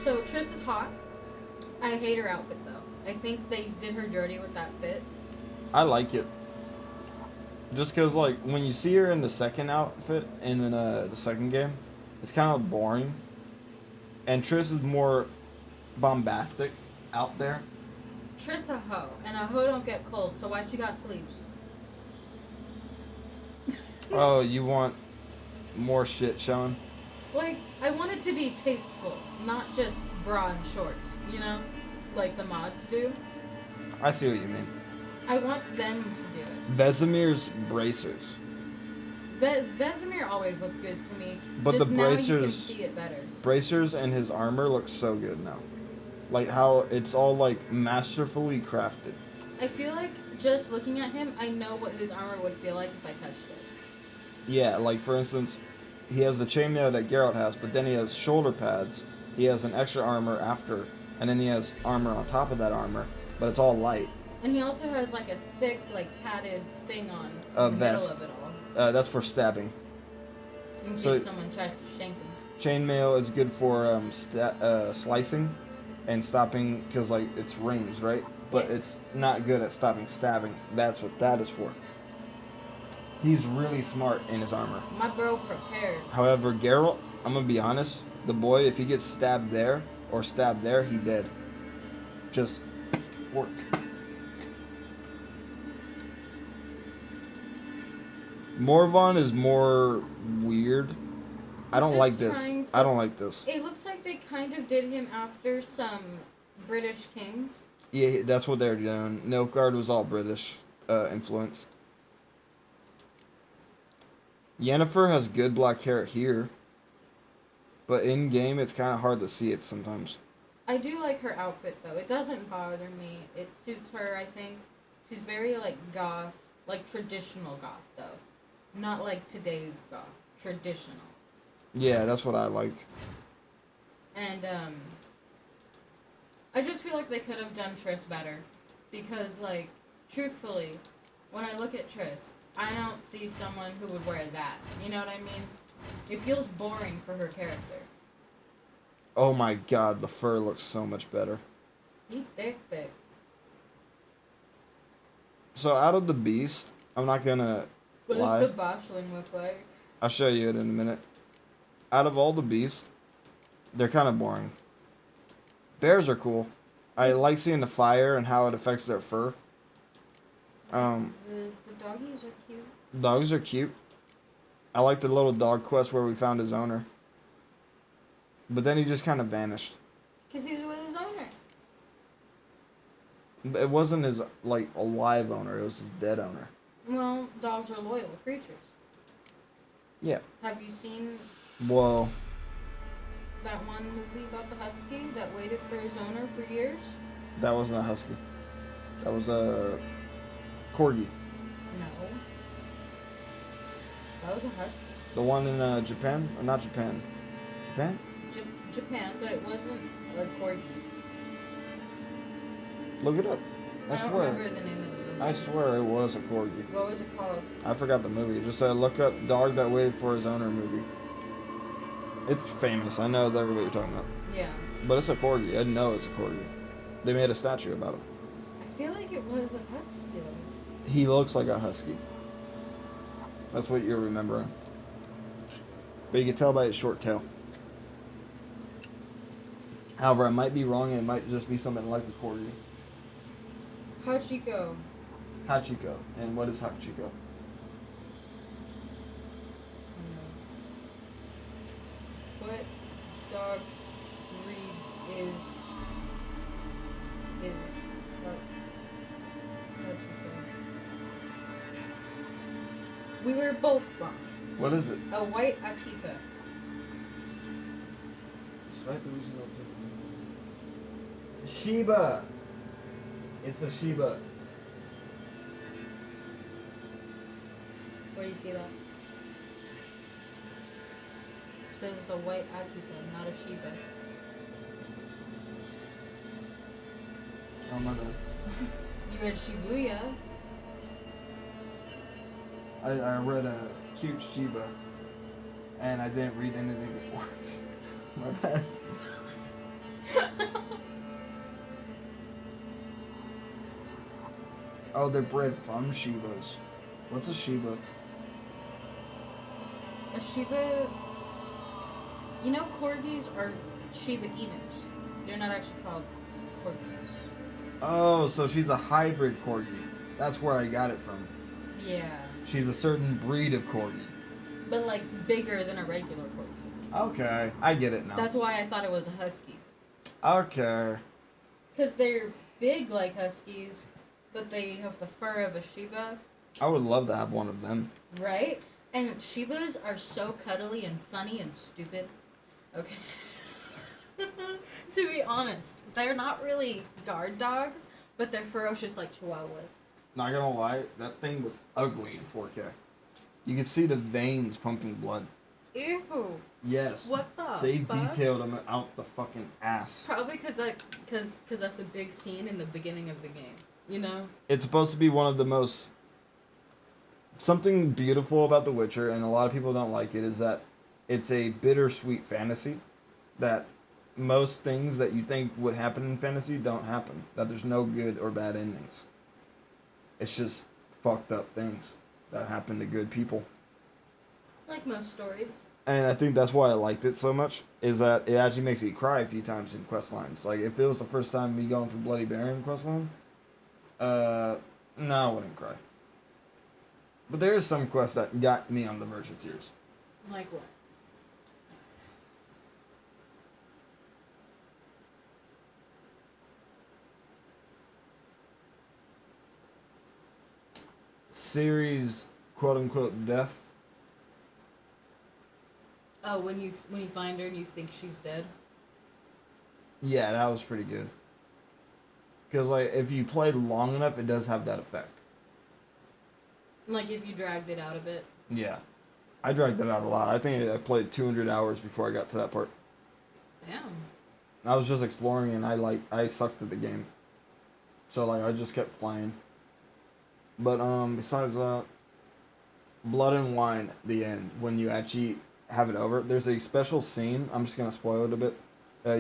So Triss is hot. I hate her outfit though. I think they did her dirty with that fit. I like it. Just because, like, when you see her in the second outfit in the second game, it's kind of boring. And Triss is more bombastic out there. Triss a hoe, and a hoe don't get cold, so why she got sleeves? Oh, you want more shit showing? Like, I want it to be tasteful, not just bra and shorts, you know? Like the mods do. I see what you mean. I want them to do it. Vesemir's bracers. Vesemir always looked good to me. But just the now you can bracers, see it better. bracers and his armor look so good now. Like how it's all like masterfully crafted. I feel like just looking at him, I know what his armor would feel like if I touched it. Yeah, like for instance, he has the chainmail that Geralt has, but then he has shoulder pads. He has an extra armor after, and then he has armor on top of that armor, but it's all light. And he also has like a thick, like padded thing on in the Vest. middle of it all. That's for stabbing. In So- case someone tries to shank him. Chainmail is good for slicing and stopping, because like it's rings, right? But Yeah. it's not good at stopping stabbing. That's what that is for. He's really smart in his armor. My bro prepared. However, Geralt, I'm gonna be honest, the boy, if he gets stabbed there or stabbed there, he dead. Just worked. Morvan is more weird. I don't Just like this. trying to- I don't like this. It looks like they kind of did him after some British kings. Yeah, that's what they're doing. Nilfgaard was all British influenced. Yennefer has good black hair here, but in game it's kind of hard to see it sometimes. I do like her outfit though. It doesn't bother me. It suits her, I think. She's very like goth, like traditional goth though. Not like today's goth. Traditional. Yeah, that's what I like. And I just feel like they could have done Triss better. Because like, truthfully, when I look at Triss, I don't see someone who would wear that. You know what I mean? It feels boring for her character. Oh my god, the fur looks so much better. He's thick. So out of the beast, I'm not gonna What lie. does the Boshling look like? I'll show you it in a minute. Out of all the beasts, they're kind of boring. Bears are cool. I like seeing the fire and how it affects their fur. The doggies are cute. Dogs are cute. I like the little dog quest where we found his owner. But then he just kind of vanished. Because he's with his owner. It wasn't his, like, alive owner. It was his dead owner. Well, dogs are loyal creatures. Yeah. Have you seen Whoa. that one movie about the husky that waited for his owner for years? That wasn't a husky. That was a corgi. No. That was a husky. The one in Japan? Or not Japan? Japan? Japan, but it wasn't a corgi. Look it up. I don't remember the name of the movie. I swear it was a corgi. What was it called? I forgot the movie. Just look up "Dog That Waited for His Owner" movie. It's famous. I know exactly what you're talking about. Yeah. But it's a corgi. I know it's a corgi. They made a statue about him. I feel like it was a husky though. He looks like a husky. That's what you're remembering. But you can tell by his short tail. However, I might be wrong and it might just be something like a corgi. Hachiko. Hachiko. And what is Hachiko? What dog breed is Hachiko? We were both wrong. What is it? A white Akita. Shiba. It's a Shiba. Where do you see that? It says it's a white Akita, not a Shiba. Oh my god. You read Shibuya. I read a cute Shiba. And I didn't read anything before. My bad. Oh, they're bred from Shibas. What's a Shiba? A Shiba. You know, corgis are Shiba Inus. They're not actually called corgis. Oh, so she's a hybrid corgi. That's where I got it from. Yeah. She's a certain breed of corgi. But like bigger than a regular corgi. Okay, I get it now. That's why I thought it was a husky. Okay. Because they're big like huskies, but they have the fur of a Shiba. I would love to have one of them. Right? And Shibas are so cuddly and funny and stupid. Okay. To be honest, they're not really guard dogs, but they're ferocious like chihuahuas. Not gonna lie, that thing was ugly in 4K. You could see the veins pumping blood. Ew. Yes. What the They fuck? detailed them out the fucking ass. Probably because that's a big scene in the beginning of the game. You know? It's supposed to be one of the most... Something beautiful about The Witcher, and a lot of people don't like it, is that it's a bittersweet fantasy. That most things that you think would happen in fantasy don't happen. That there's no good or bad endings. It's just fucked up things that happen to good people. Like most stories. And I think that's why I liked it so much, is that it actually makes me cry a few times in quest lines. Like, if it was the first time me going through Bloody Baron quest line, no, I wouldn't cry. But there is some quests that got me on the verge of tears. Like what? Series, quote unquote, death. Oh, when you find her and you think she's dead. Yeah, that was pretty good. Because, like, if you play long enough, it does have that effect. Like if you dragged it out a bit. Yeah. I dragged it out a lot. I think I played 200 hours before I got to that part. Damn. I was just exploring and I sucked at the game. So, like, I just kept playing. But, besides that, Blood and Wine, the end, when you actually have it over, there's a special scene. I'm just going to spoil it a bit.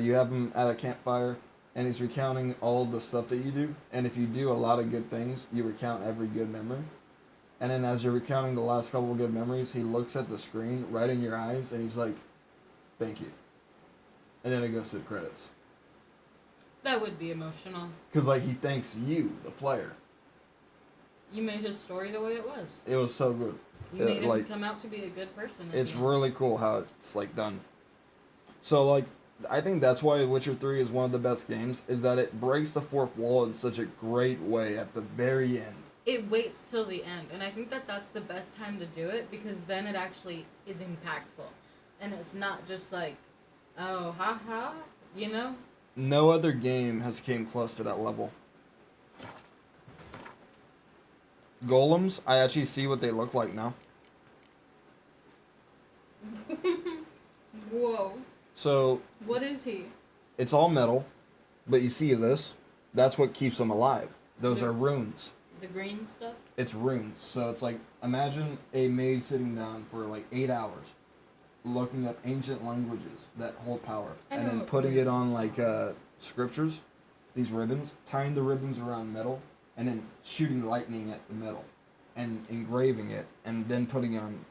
You have him at a campfire, and he's recounting all of the stuff that you do. And if you do a lot of good things, you recount every good memory. And then as you're recounting the last couple of good memories, he looks at the screen right in your eyes, and he's like, thank you. And then it goes to the credits. That would be emotional. Because, like, he thanks you, the player. You made his story the way it was. It was so good. You made him like, come out to be a good person. It's really cool how it's, like, done. So, like, I think that's why Witcher 3 is one of the best games, is that it breaks the fourth wall in such a great way at the very end. It waits till the end, and I think that that's the best time to do it, because then it actually is impactful. And it's not just like, oh, haha, you know? No other game has came close to that level. Golems, I actually see what they look like now. Whoa. So... What is he? It's all metal, but you see this? That's what keeps them alive. Those are runes. The green stuff? It's runes. So it's like, imagine a maid sitting down for like 8 hours looking up ancient languages that hold power. And then putting it on like scriptures, these ribbons, tying the ribbons around metal, and then shooting lightning at the metal. And engraving it, and then putting it on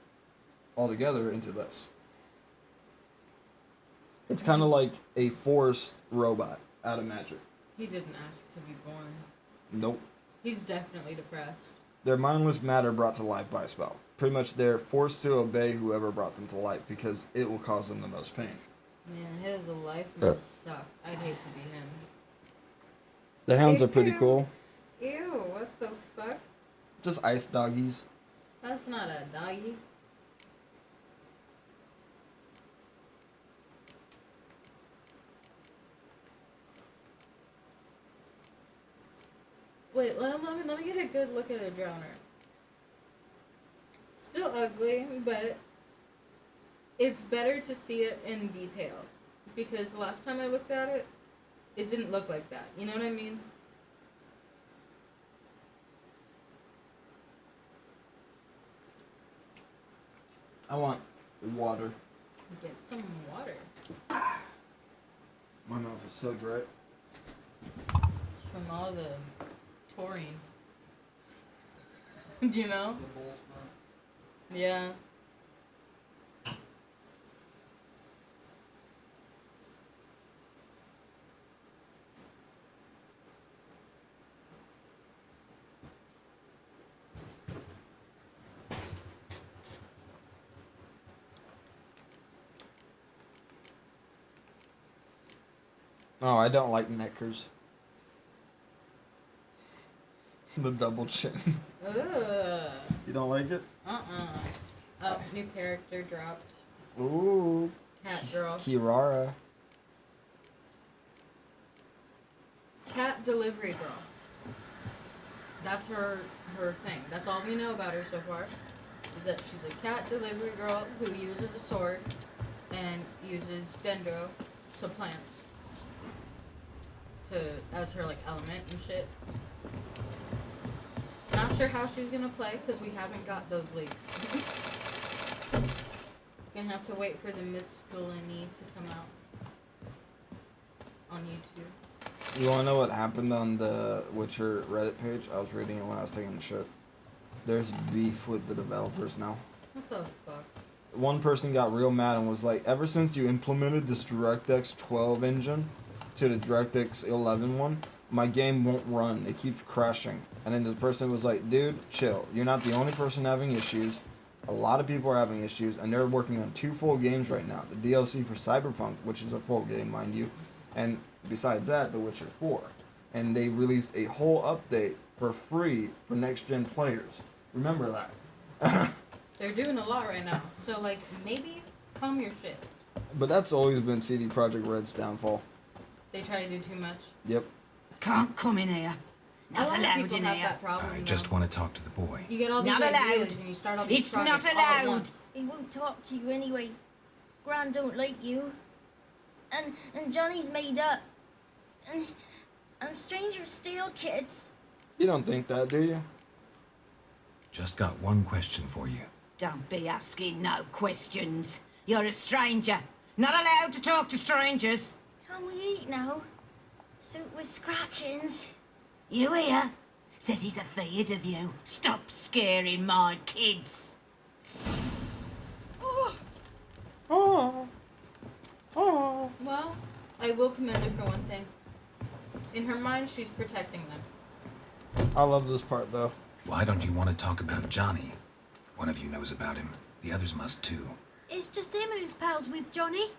all together into this. It's kind of like a forced robot out of magic. He didn't ask to be born. Nope. He's definitely depressed. They're mindless matter brought to life by a spell. Pretty much they're forced to obey whoever brought them to life because it will cause them the most pain. Man, his life must suck. I'd hate to be him. The hounds are pretty cool. Ew, what the fuck? Just ice doggies. That's not a doggy. Wait, let me get a good look at a drowner. Still ugly, but it's better to see it in detail. Because the last time I looked at it, it didn't look like that. You know what I mean? I want water. Get some water. My mouth is so dry. From all the taurine. You know? Yeah. Oh, I don't like neckers. The double chin. Ugh. You don't like it? Oh, new character dropped. Ooh. Cat girl. Kirara. Cat delivery girl. That's her thing. That's all we know about her so far. Is that she's a cat delivery girl who uses a sword and uses dendro, so plants, as her like element and shit. Not sure how she's gonna play because we haven't got those leaks. Gonna have to wait for the miscellany to come out on YouTube. You wanna know what happened on the Witcher Reddit page? I was reading it when I was taking a shit. There's beef with the developers now. What the fuck? One person got real mad and was like, ever since you implemented this DirectX 12 engine to the DirectX 11 one, my game won't run. It keeps crashing. And then the person was like, dude, chill. You're not the only person having issues. A lot of people are having issues, and they're working on 2 full games right now. The DLC for Cyberpunk, which is a full game, mind you, and besides that, The Witcher 4. And they released a whole update for free for next-gen players. Remember that. They're doing a lot right now, so like maybe calm your shit. But that's always been CD Projekt Red's downfall. They try to do too much. Yep. Can't come in here. A Not lot of allowed people in have here. that problem. I you just know? want to talk to the boy. You get all these Not ideas allowed. and you start all these It's not projects all at allowed. once. He won't talk to you anyway. Gran don't like you. And Johnny's made up. And strangers steal kids. You don't think that, do you? Just got one question for you. Don't be asking no questions. You're a stranger. Not allowed to talk to strangers. Can we eat now? Soup with scratchings. You hear? Says he's afraid of you. Stop scaring my kids. Oh. Well, I will commend her for one thing. In her mind, she's protecting them. I love this part, though. Why don't you want to talk about Johnny? One of you knows about him. The others must too. It's just him who's pals with Johnny.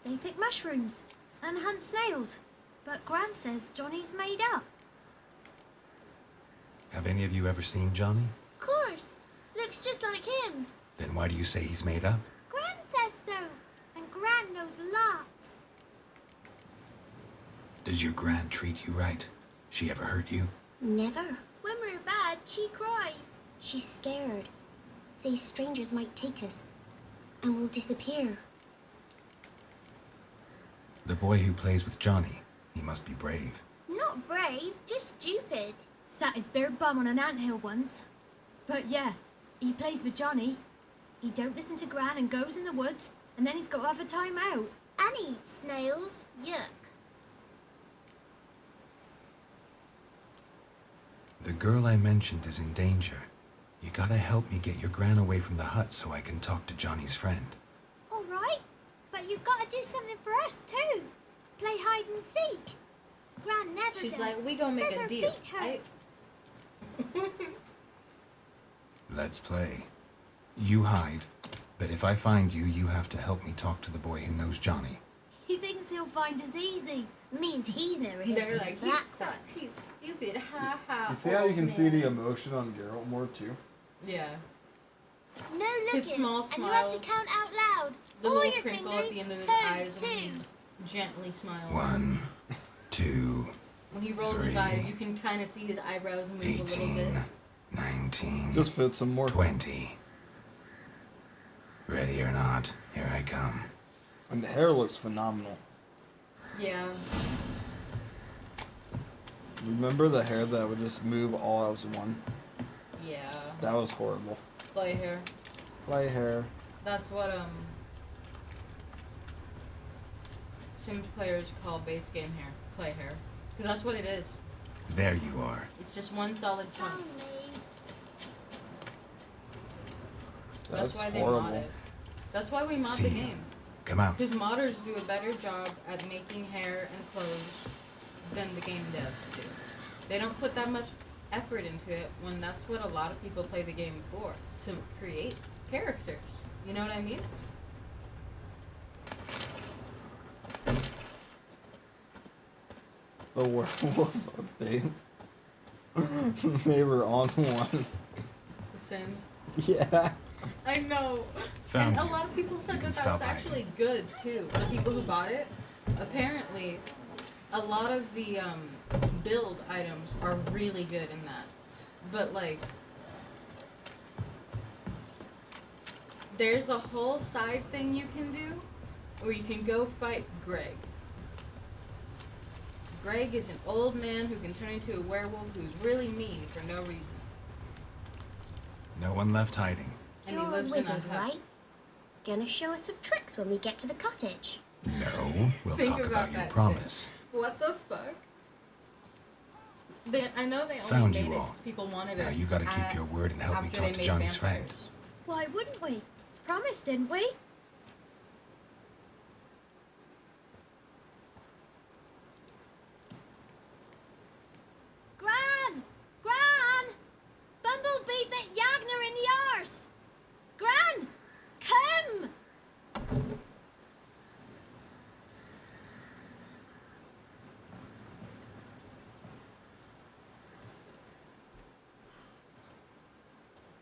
They pick mushrooms and hunt snails. But Gran says Johnny's made up. Have any of you ever seen Johnny? Of course. Looks just like him. Then why do you say he's made up? Gran says so. And Gran knows lots. Does your gran treat you right? She ever hurt you? Never. When we're bad, she cries. She's scared. Says strangers might take us. And we'll disappear. The boy who plays with Johnny, he must be brave. Not not brave, just stupid. Sat his bare bum on an anthill once. But yeah, he plays with Johnny. He don't listen to Gran and goes in the woods, and then he's got to have a time out. And he eats snails. Yuck. The girl I mentioned is in danger. You gotta help me get your Gran away from the hut so I can talk to Johnny's friend. All right, but you've got to do something for us too. Play hide and seek. Gran never She's does. like, we gonna make Says a her deal. feet hurt. Let's play. You hide, but if I find you, you have to help me talk to the boy who knows Johnny. He thinks he'll find us easy. Means he's never here. They're like, he sucks. He's stupid. Ha ha. You see how you can see the man. emotion on Geralt more too? Yeah. No looking. His small And you have to smiles. count out loud. The All little your crinkle fingers, at the end of his toes eyes when too. he gently smiles. 1, 2, When he rolls his 3, eyes, you can kind of see his eyebrows move a little bit. 18, 19, Just fit some more. 20. Ready or not, here I come. And the hair looks phenomenal. Yeah. Remember the hair that would just move all as one? Yeah. That was horrible. Play hair. Play hair. That's what Sims players call base game hair. Play hair. Because that's what it is. There you are. It's just one solid chunk. Only. That's why they horrible. mod it. That's why we mod See the you. game. Come out. Because modders do a better job at making hair and clothes than the game devs do. They don't put that much effort into it when that's what a lot of people play the game for. To create characters. You know what I mean? The werewolf update. They were on one. The Sims. Yeah. I know. Found and a you. lot of people said You can that that stop was hiding. actually good too. The people who bought it, apparently, a lot of the build items are really good in that. But like, there's a whole side thing you can do where you can go fight Greg. Greg is an old man who can turn into a werewolf who's really mean for no reason. No one left hiding. And he You're a lives in a wizard, hut. right? Gonna show us some tricks when we get to the cottage. No, we'll Think talk about about your that promise. What the fuck? I know they only Found made you it all. because people wanted it. Now you gotta keep your word and help me after talk they to made Johnny's friend. vampires. Why wouldn't we? Promised, didn't we? Gran! Gran! Bumblebee bit Yagner in the arse! Gran! Come!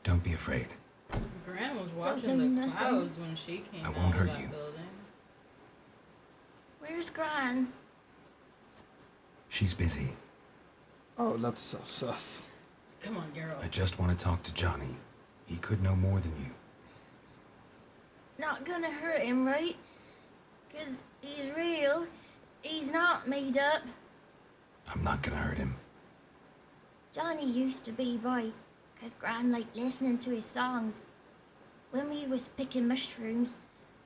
Don't be afraid. Gran was know watching the nothing. clouds when she came I out won't of hurt that you. building. Where's Gran? She's busy. Oh, that's so sus. Come on, girl. I just want to talk to Johnny. He could know more than you. Not gonna hurt him, right? 'Cause he's real. He's not made up. I'm not gonna hurt him. Johnny used to be boy, 'cause Gran liked listening to his songs. When we was picking mushrooms,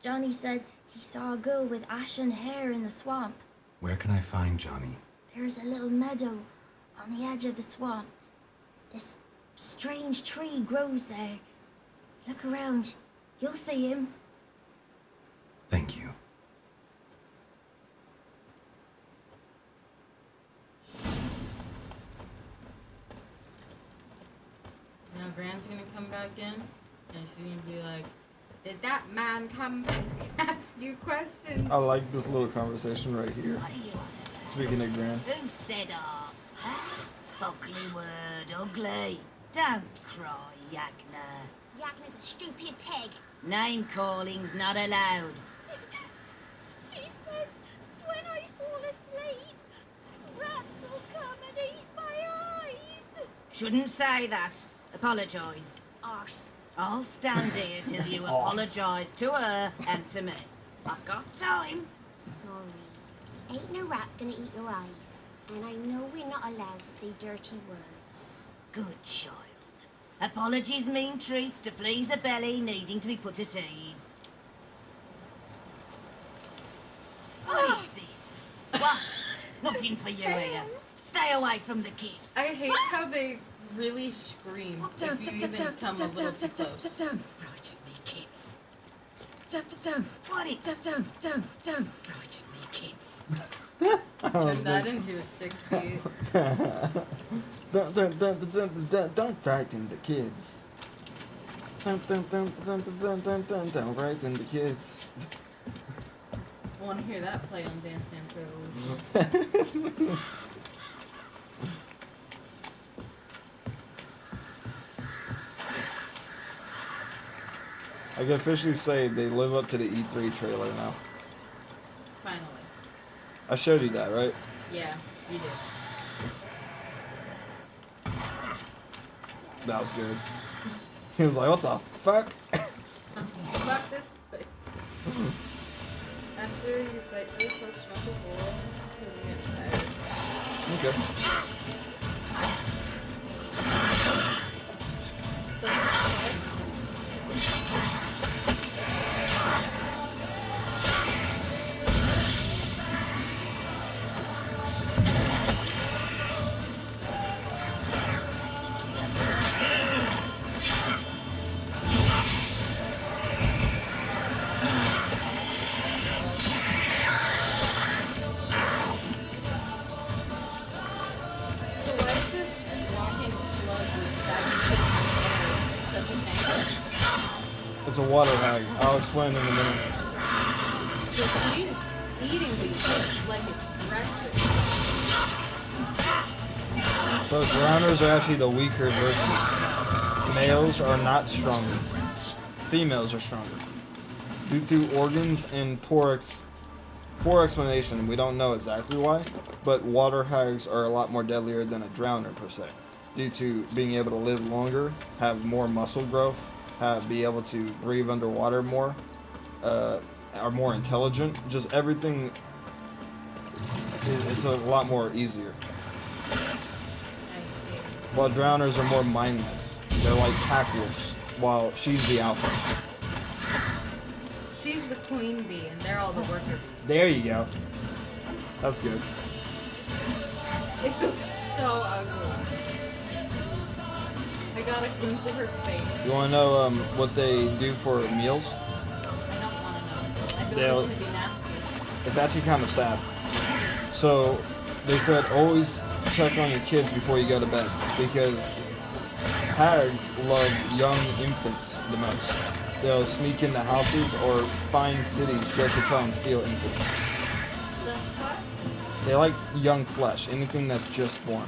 Johnny said he saw a girl with ashen hair in the swamp. Where can I find Johnny? There's a little meadow on the edge of the swamp. This strange tree grows there. Look around. You'll see him. Thank you. Now Gran's gonna come back in, and she's gonna be like, "Did that man come back and ask you questions?" I like this little conversation right here. What are you on about? Speaking of Gran. Who said arse? Ugly word, ugly. Don't cry, Yagner. Yagner's a stupid pig. Name calling's not allowed. She says when I fall asleep, rats will come and eat my eyes. Shouldn't say that. Apologise. Arse. I'll stand here till you apologise to her and to me. I've got time. Sorry. Ain't no rat's gonna eat your eyes. And I know we're not allowed to say dirty words. Good child. Apologies mean treats to please a belly needing to be put at ease. What is this? What? Nothing for you here. Stay away from the kids. I hate how they really scream if you even come a little too close. Frighten me, kids. What it? Frighten me, kids. Turn that into a 6 feet. Don't frighten the kids. Don't frighten the kids. I want to hear that play on Dance Central. I can officially say they live up to the E3 trailer now. Finally. I showed you that, right? Yeah, you did. That was good. He was like, what the fuck? Fuck this. After you fight this, let's smoke a bowl. Okay. It's a water hag. I'll explain in a minute. So she's eating these things like it's breakfast. So drowners are actually the weaker version. Males are not stronger. Females are stronger. Due to organs and poor explanation, we don't know exactly why, but water hags are a lot more deadlier than a drowner per se. Due to being able to live longer, have more muscle growth, be able to breathe underwater more, are more intelligent. Just everything it's a lot more easier. While drowners are more mindless. They're like pack wolves, while she's the alpha. She's the queen bee and they're all the worker bees. There you go. That's good. It looks so ugly. I got a glimpse of her face. You want to know what they do for meals? I don't want to know. I feel They'll- like it's gonna be nasty. It's actually kind of sad. So they said always check on your kids before you go to bed, because hags love young infants the most. They'll sneak into houses or find cities just to try and steal infants. That's what? They like young flesh, anything that's just born.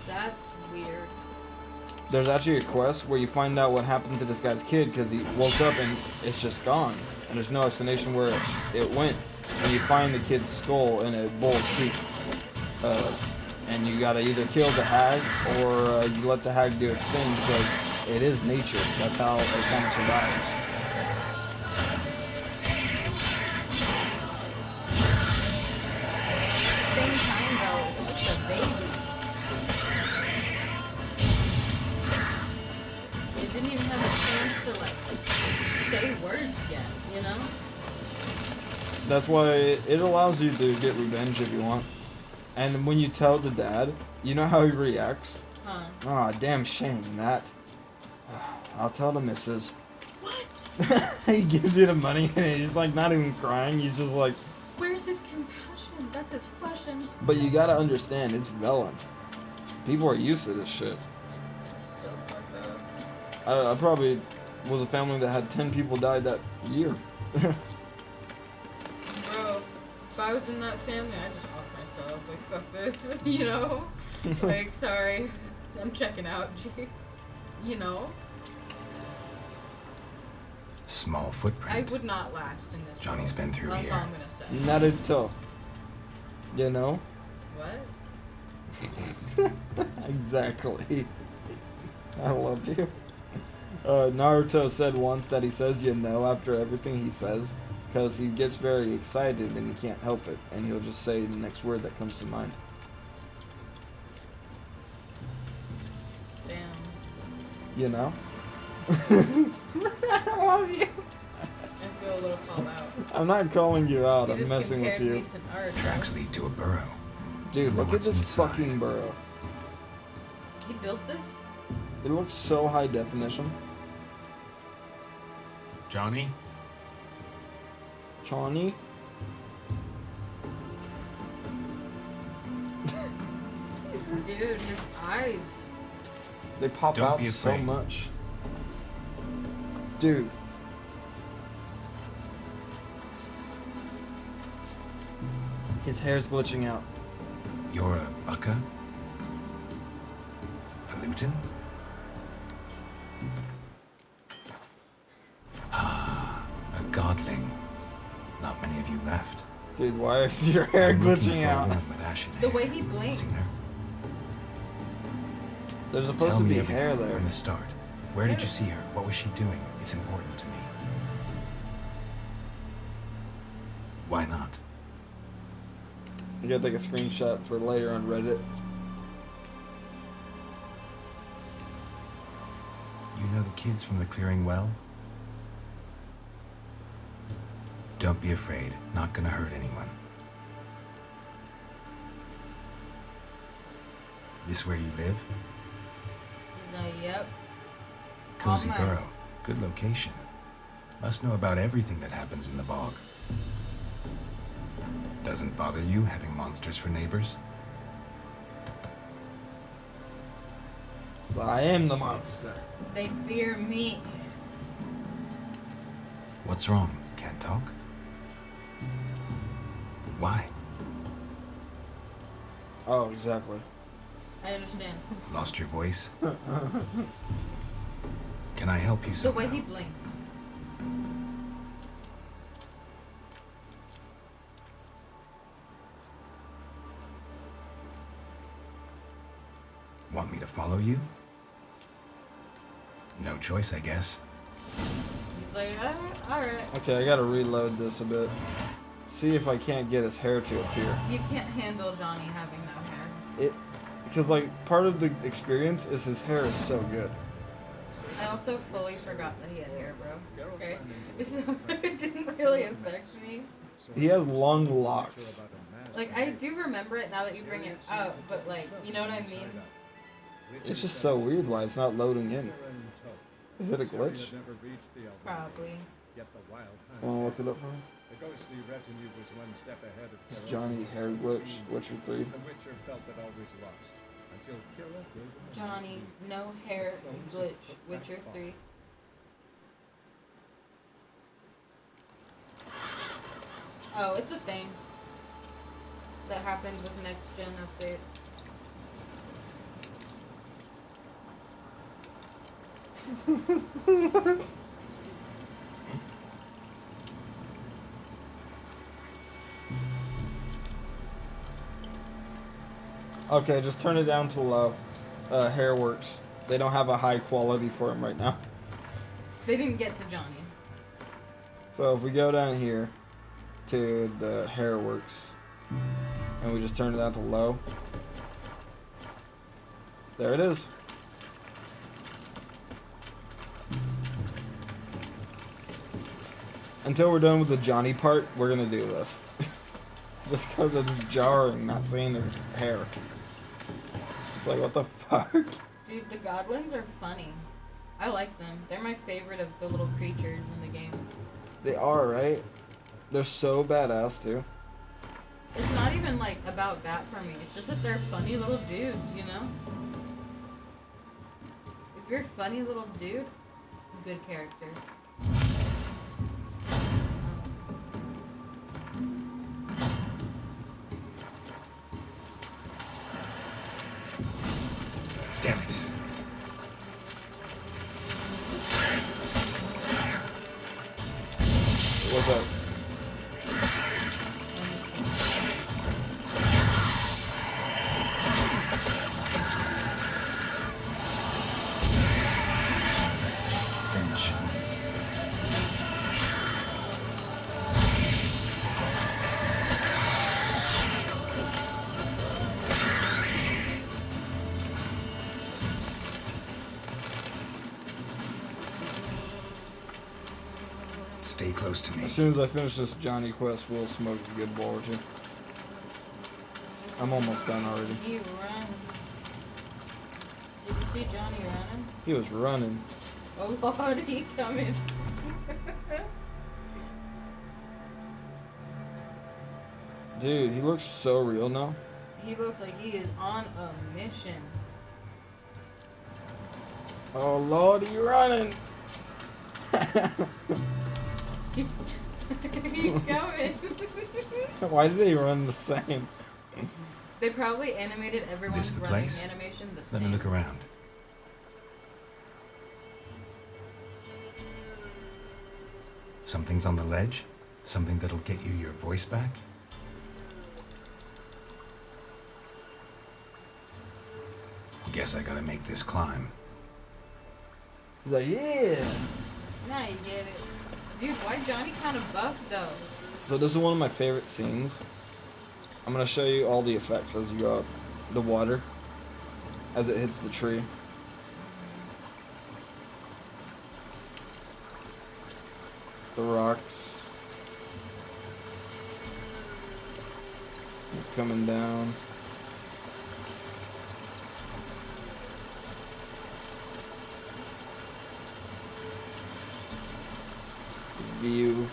That's weird. There's actually a quest where you find out what happened to this guy's kid because he woke up and it's just gone. And there's no explanation where it went. And you find the kid's skull in a bowl of soup. And you gotta either kill the hag or you let the hag do its thing because it is nature. That's how it kind of survives. Same time though, it's just a baby. It didn't even have a chance to like say words yet, you know? That's why it allows you to get revenge if you want. And when you tell the dad, you know how he reacts? Huh. Aw, damn shame that. I'll tell the missus. What? He gives you the money and he's like not even crying. He's just like, Where's his compassion? That's his flesh and but you gotta understand, it's vellum. People are used to this shit. still fucked up. I probably was a family that had 10 people die that year. Bro, if I was in that family, I'd just off myself. Like, fuck this, you know? Like, sorry, I'm checking out. You know? Small I footprint. would not last in this Johnny's world. been through That's here. all I'm gonna say. Not at all. You know? What? Exactly. I love you. Naruto said once that he says you know after everything he says. because he gets very excited and he can't help it, and he'll just say the next word that comes to mind. Damn. You know? I love you. I feel a little called out. I'm not calling you out, You I'm just messing with compared me you. to Naruto. Tracks lead to a burrow. Dude, look at What's this inside? fucking burrow. He built this? It looks so high definition. Johnny? Chawny? Dude, his eyes. They pop Don't out be so afraid. much. Dude. His hair's glitching out. You're a bucka? A luton? Ah, a godling. Not many of you left. Dude, why is your hair I'm looking glitching for a out? woman with ashen The hair. way he blinks. Seen her? There's supposed Tell to me be everything hair there. from the start. Where did you see her? What was she doing? It's important to me. Why not? You gotta take a screenshot for later on Reddit. You know the kids from the clearing well? Don't be afraid. Not gonna hurt anyone. This where you live? He's like, yep. Cozy my- burrow. Good location. Must know about everything that happens in the bog. Doesn't bother you having monsters for neighbors? I am the monster. They fear me. What's wrong? Can't talk? Why? Oh, exactly. I understand. Lost your voice? Can I help you The somehow? way he blinks. Want me to follow you? No choice, I guess. He's like, alright. Okay, I gotta reload this a bit. See if I can't get his hair to appear. You can't handle Johnny having no hair. Because like part of the experience is his hair is so good. I also fully forgot that he had hair, bro. Okay? So it didn't really affect me. He has long locks. Like, I do remember it now that you bring it up, but like, you know what I mean? It's just so weird why it's not loading in. Is it a glitch? Probably. Wanna look it up for me? The ghostly retinue was one step ahead of It's Killer. Johnny Hair Glitch, Witcher 3. The Witcher felt that all was lost until Killer gave him a Johnny, no hair, glitch, Witcher 3. Oh, it's a thing that happens with next gen update. Okay, just turn it down to low. Hair works. They don't have a high quality for him right now. They didn't get to Johnny. So if we go down here to the hair works and we just turn it down to low, there it is. Until we're done with the Johnny part, we're gonna do this. Just because it's jarring not seeing his hair. It's like, what the fuck? Dude, the goblins are funny. I like them. They're my favorite of the little creatures in the game. They are, right? They're so badass, too. It's not even like about that for me. It's just that they're funny little dudes, you know? If you're a funny little dude, good character. Damn it. What's up? Stench. Stay close to me. As soon as I finish this Johnny quest, we'll smoke a good bowl or two. I'm almost done already. He ran. Did you see Johnny running? He was running. Oh Lord, he coming. Dude, he looks so real now. He looks like he is on a mission. Oh Lord, he running. He's coming. Why did they run the same? They probably animated everyone's This the running place? animation the Let same. me look around. Something's on the ledge? Something that'll get you your voice back? Guess I gotta make this climb. He's like, yeah. Now you get it. Dude, why Johnny kind of buff though? So this is one of my favorite scenes. I'm gonna show you all the effects as you go up. The water, as it hits the tree. The rocks. It's coming down. View.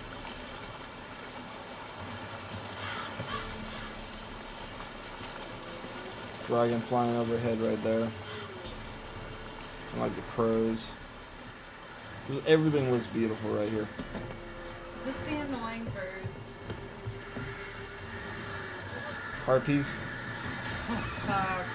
Dragon flying overhead right there. And like the crows. Just everything looks beautiful right here. Is this the annoying birds? Harpies. Fuck.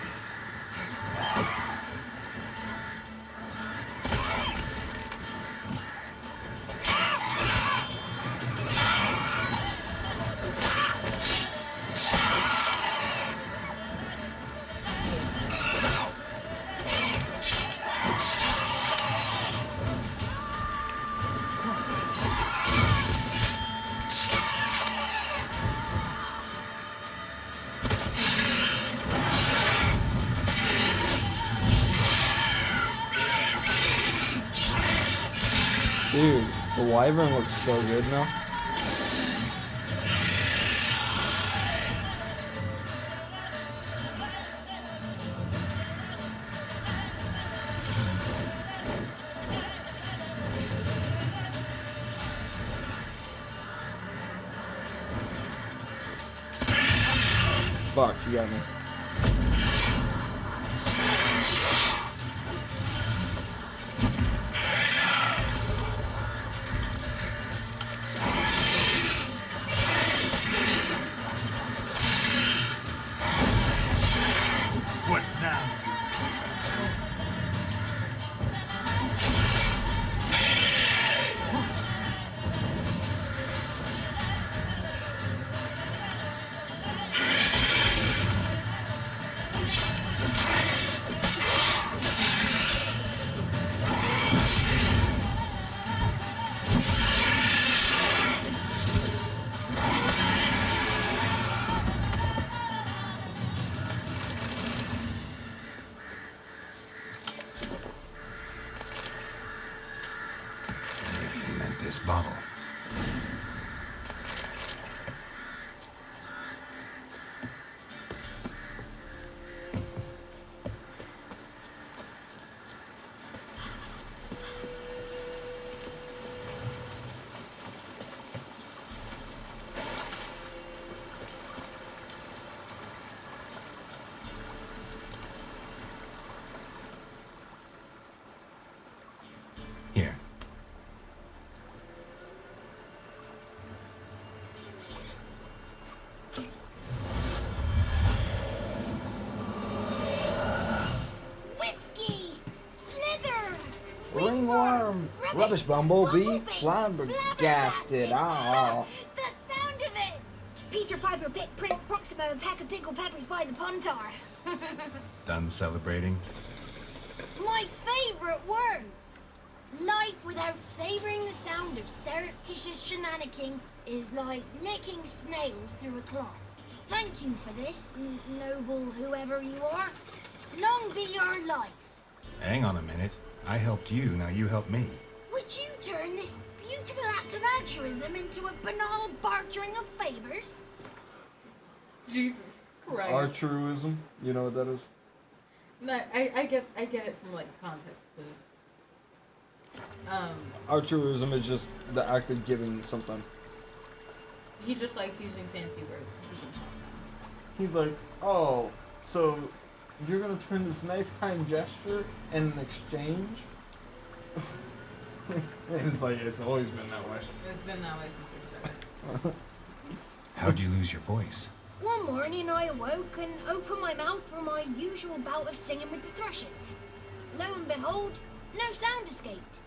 Dude, the wyvern looks so good now. Fuck, you got me. What now, you piece of filth? Maybe he meant this bottle. Here. Whiskey! Slither! Ringworm! Rubbish bumblebee! Flabbergasted! Ah! The sound of it! Peter Piper picked Prince Proximo and Pepper Pickle Peppers by the Puntar. Done celebrating? My favorite words! Life without savoring the sound of surreptitious shenanigans is like licking snails through a cloth. Thank you for this, noble whoever you are. Long be your life. Hang on a minute. I helped you, now you help me. Would you turn this beautiful act of altruism into a banal bartering of favors? Jesus Christ. Altruism, you know what that is? No, I get it from like context clues. Altruism is just the act of giving something. He just likes using fancy words because he can talk now. He's like, oh, so you're gonna turn this nice kind gesture in exchange? And it's like, it's always been that way. It's been that way since we started. How'd you lose your voice? One morning I awoke and opened my mouth for my usual bout of singing with the thrushes. Lo and behold, no sound escaped.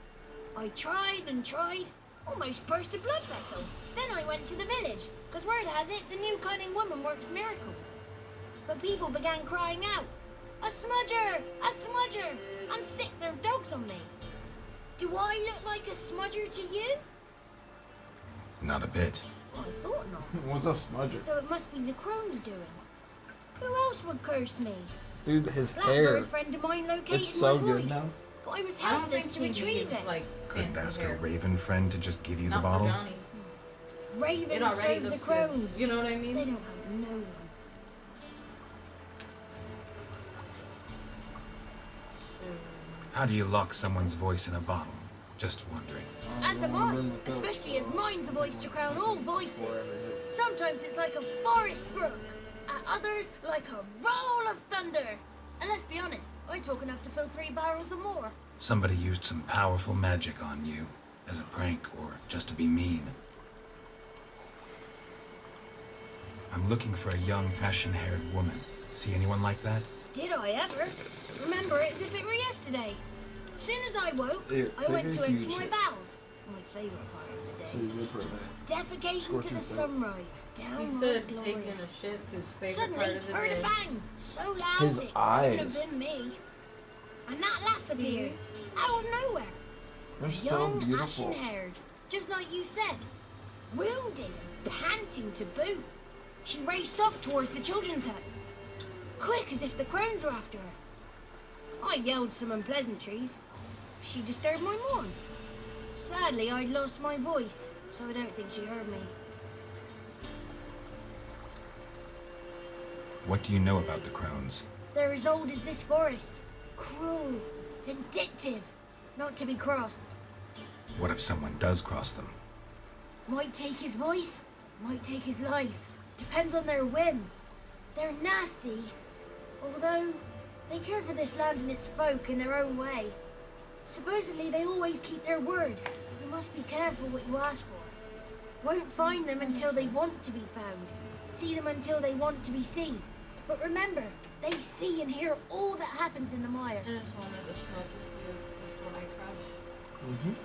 I tried and tried, almost burst a blood vessel. Then I went to the village, because word has it the new cunning woman works miracles. But people began crying out, "A smudger! A smudger!" and sicked their dogs on me. Do I look like a smudger to you? Not a bit. Well, I thought not. What's a smudger? So it must be the crone's doing. Who else would curse me? Dude, his hair. Blackbird friend of mine located It's so my good voice, now. but I was I don't helpless think to he retrieve needs, it. like, Couldn't fancy ask hair. a raven friend to just give you Not the for bottle? Johnny. It Ravens already serve the looks crones. good. You know what I mean? They don't help no one. How do you lock someone's voice in a bottle? Just wondering. As am I, especially as mine's a voice to crown all voices. Sometimes it's like a forest brook, at others like a roll of thunder. And let's be honest, I talk enough to fill 3 barrels or more. Somebody used some powerful magic on you, as a prank or just to be mean. I'm looking for a young, ashen-haired woman. See anyone like that? Did I ever? Remember it as if it were yesterday. Soon as I woke, Here, I take went a to empty huge my shit. bowels. My favourite part of So the he's day. good for a minute. Defecating to Scorching the soap. sunrise. He Downright said taking a glorious. shit's his favorite Suddenly, part of the heard day. a bang, so loud His it couldn't eyes. have been me. And that lass See? appeared, out of nowhere. They're so Young, beautiful. ashen-haired, just like you said. Wounded and panting to boot. She raced off towards the children's huts. Quick as if the crones were after her. I yelled some unpleasantries. She disturbed my morn. Sadly, I'd lost my voice, so I don't think she heard me. What do you know about the crones? They're as old as this forest. Cruel, vindictive, not to be crossed. What if someone does cross them? Might take his voice, might take his life. Depends on their whim. They're nasty, although they care for this land and its folk in their own way. Supposedly they always keep their word. You must be careful what you ask for. Won't find them until they want to be found. See them until they want to be seen. But remember, they see and hear all that happens in the mire. I just wanted to smoke with you before I crouch.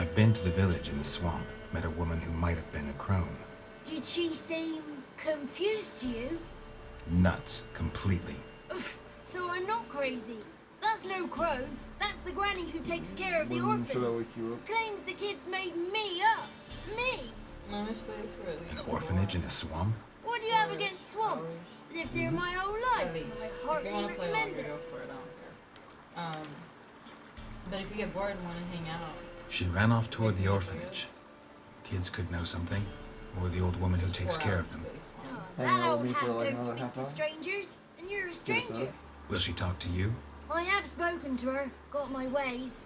I've been to the village in the swamp, met a woman who might have been a crone. Did she seem confused to you? Nuts, completely. Oof, so I'm not crazy. That's no crone. That's the granny who takes care of the When should I orphans. wake you up? Claims the kids made me up. Me. Honestly, for at least An orphanage in a swamp? What do you have against swamps? Lived here my whole life. At least. I If hardly you want to play recommend longer, it. go for it. I don't care. But if you get bored and want to hang out, She ran off toward the orphanage. Kids could know something, or the old woman who takes 4 care hours of them. at least. Oh, Hang that out old with me for hat like don't another speak half to hour? strangers, and you're a Guess so. stranger. Will she talk to you? I have spoken to her, got my ways.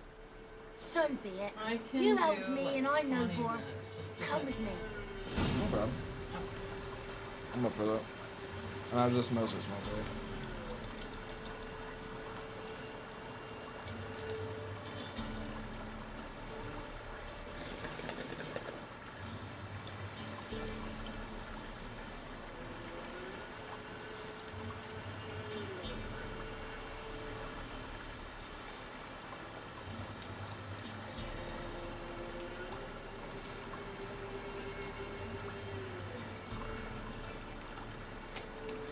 So be it. I can You helped do, me like, and I'm no 20 poor. minutes just to Come get- with me. No problem. I'm up for that. And I just messaged my boy.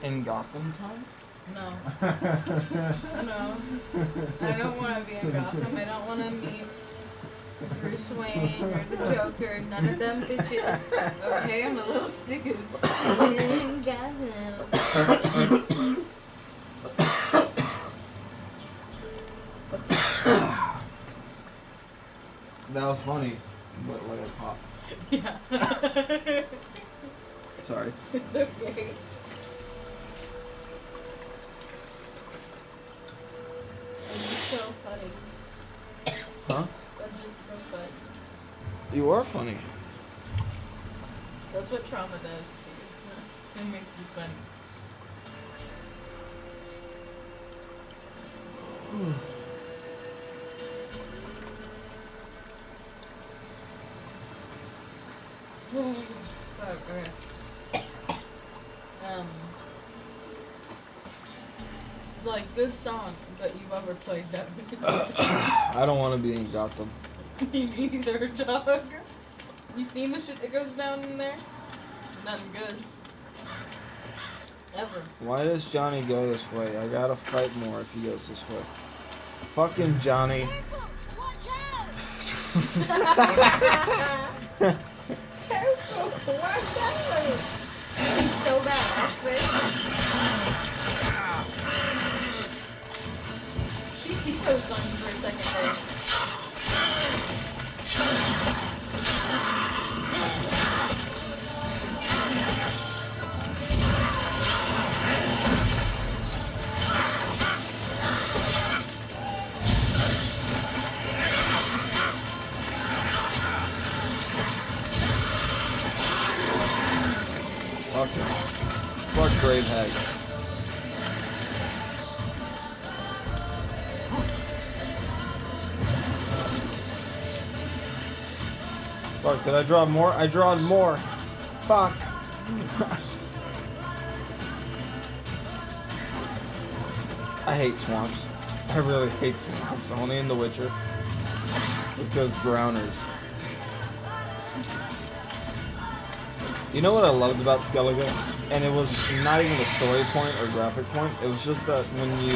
In Gotham time? No. No. I don't want to be in Gotham. I don't want to meet Bruce Wayne or the Joker. None of them bitches. Okay, I'm a little sick of in Gotham. funny, but like a pop. Yeah. Sorry. It's okay. I'm just so funny. Huh? I'm just so funny. You are funny. That's what trauma does to you. It makes you funny. Fuck, alright. Like, good song, but you've overplayed that. I don't want to be in Gotham. Me neither, dog. You seen the shit that goes down in there? Nothing good. Ever. Why does Johnny go this way? I gotta fight more if he goes this way. Fucking Johnny. Watch out! Careful! Watch out! He's so bad, I swear. She T-posed on you for a second there. Okay. Fuck grave hags. Fuck, did I draw more? I drawed more. Fuck. I hate swamps. I really hate swamps. Only in The Witcher. This goes drowners. You know what I loved about Skellige? And it was not even a story point or graphic point. It was just that when you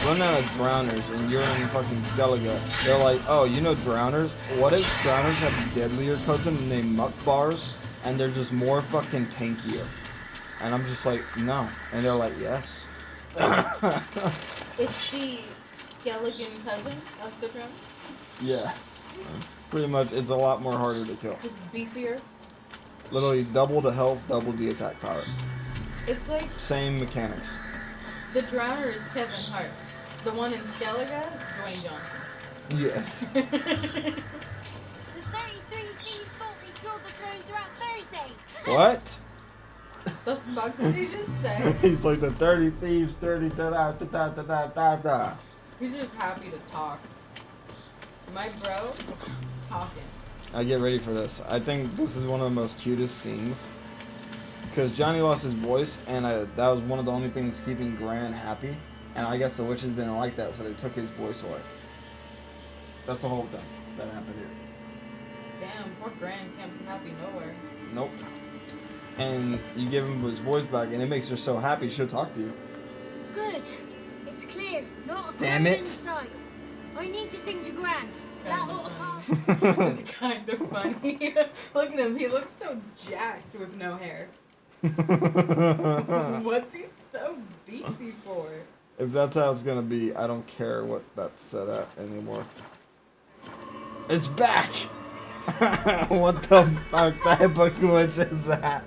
run out of drowners and you're in fucking Skellige, they're like, oh, you know drowners? What if drowners have a deadlier cousin named muck bars and they're just more fucking tankier? And I'm just like, no. And they're like, yes. It's the skeleton cousin of the drum. Yeah. Pretty much, it's a lot more harder to kill. Just beefier. Literally double the health, double the attack power. It's like Same mechanics. the drowner is Kevin Hart. The one in Skellige is Dwayne Johnson. Yes. The 33 thieves thought they killed the crows throughout Thursday. What? The fuck did he just say? He's like the 30 thieves, 30 da da da da da da da da. He's just happy to talk. My bro, talking. I get ready for this. I think this is one of the most cutest scenes. Because Johnny lost his voice, and that was one of the only things keeping Gran happy. And I guess the witches didn't like that, so they took his voice away. That's the whole thing that happened here. Damn, poor Gran can't be happy nowhere. Nope. And you give him his voice back, and it makes her so happy she'll talk to you. Good. It's clear. Not a Damn crow it. in sight. I need to sing to Gran. That Kinda ought to funny. calm. It's kind of funny. Look at him. He looks so jacked with no hair. What's he so beefy for? If that's how it's gonna be, I don't care what that's set at anymore. It's back! What the fuck type of glitch is that?